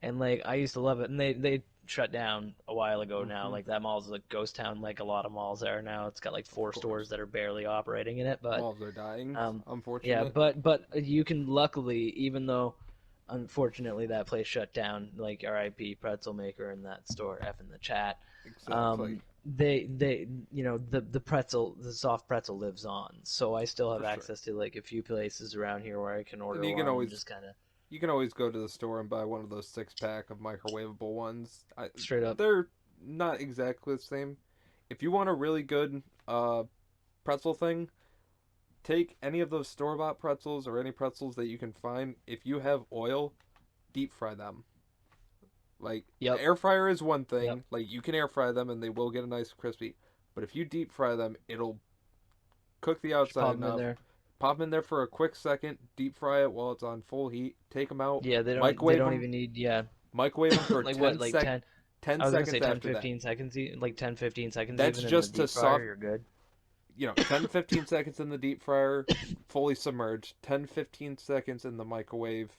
And like I used to love it. And they shut down a while ago now. hmm Like that mall's a ghost town like a lot of malls are now. It's got like of four stores course. that are barely operating in it, but Malls are dying, um yeah, unfortunate. but you can luckily even though unfortunately that place shut down like RIP Pretzel Maker and that store F in the chat. Exactly. They the soft pretzel lives on. So I still For have sure. access to like a few places around here where I can And order one and just kind of you can always go to the store and buy one of those 6 pack of microwavable ones. straight up. They're not exactly the same. If you want a really good pretzel thing, take any of those store bought pretzels or any pretzels that you can find. If you have oil, deep fry them. Like, Yep. air fryer is one thing. Yep. Like, you can air fry them and they will get a nice crispy. But if you deep fry them, it'll cook the Just outside pop them in enough. there. Pop them in there for a quick second. Deep fry it while it's on full heat. Take them out. Yeah, they Microwave don't them. even need, yeah. Microwave them for Like what, 10 like 10, 10 I was gonna say seconds 10, after that. 15 seconds, like 10, 15 seconds That's even in the just to deep fryer, soft, you're good. 10 15 seconds in the deep fryer, fully submerged. 10 15 seconds in the microwave,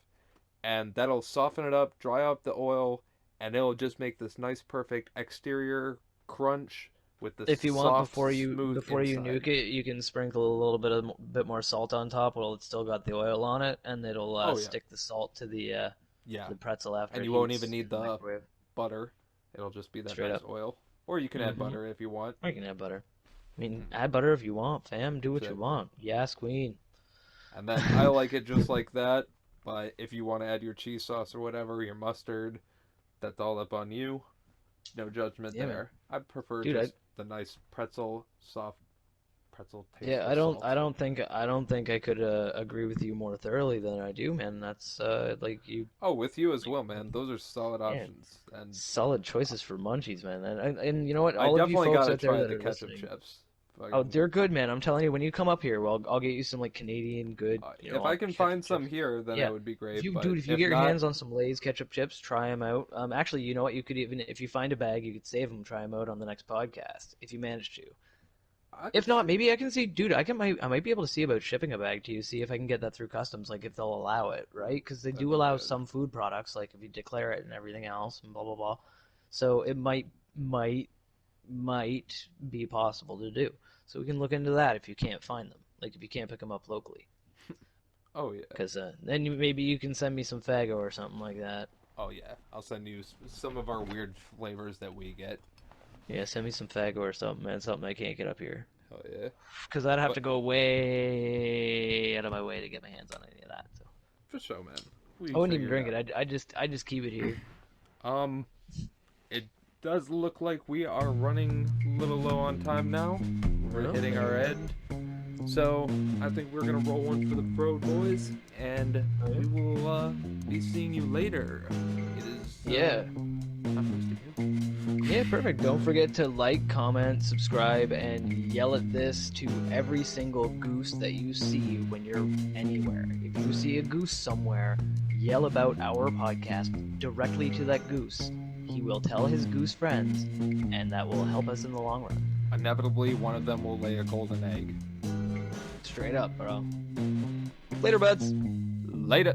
and that'll soften it up, dry up the oil, and it'll just make this nice, perfect exterior crunch with the If you want, soft, smooth before you inside. nuke it, you can sprinkle a little bit more salt on top while it's still got the oil on it, and it'll Oh yeah, stick the salt to the yeah, pretzel after and it you won't even heats need in the the microwave. butter. It'll just be that Straight nice up. oil, or you can add Mm-hmm. butter if you want. Or you can add butter. I mean, Mm, add butter if you want, fam. Do what you exactly. want. Yes, queen. And then I like it just like that. But if you want to add your cheese sauce or whatever, your mustard, that's all up on you. No judgment Yeah, man. there. I prefer Dude, just the nice pretzel, soft pretzel taste yeah, with salt. I don't think I could agree with you more thoroughly than I do, man. That's like you, Oh, with you as like, well, man. Those are solid man, options. And solid choices for munchies, man. And you know what? I All of you definitely folks gotta out there try that the are ketchup listening, chips. oh, Fucking, they're good, man. I'm telling you, when you come up here, well, I'll get you some like Canadian good, if I can ketchup find some chips. here, then Yeah, it would be if great. you, But dude, if you if get your not, hands on some Lay's ketchup chips, try them out. Actually, you know what? You could even, if you find a bag, you could save them, try them out on the next podcast if you manage to. I If could not, see. maybe I can see, dude, I might be able to see about shipping a bag to you, see if I can get that through customs, like if they'll allow it, right? Because they That'd do be allow good. some food products, like if you declare it and everything else, and blah blah blah. So it might be possible to do. So we can look into that if you can't find them, like if you can't pick them up locally, Oh yeah. because then maybe you can send me some Fago or something like that. Oh yeah. I'll send you some of our weird flavors that we get. Yeah, send me some Fago or something, man, something I can't get up here. Hell yeah. Because I'd have But to go way out of my way to get my hands on any of that. So. for sure, man. We I can wouldn't even figure it drink out. it. I just keep it here. Um, it does look like we are running a little low on time now. We're Well, hitting our end. So I think we're gonna roll one for the pro boys, and we will be seeing you later. It is Yeah. time for us to go. Yeah, perfect. Don't forget to like, comment, subscribe, and yell at this to every single goose that you see when you're anywhere. If you see a goose somewhere, yell about our podcast directly to that goose. He will tell his goose friends, and that will help us in the long run. Inevitably, one of them will lay a golden egg. Straight up, bro. Later, buds. Later.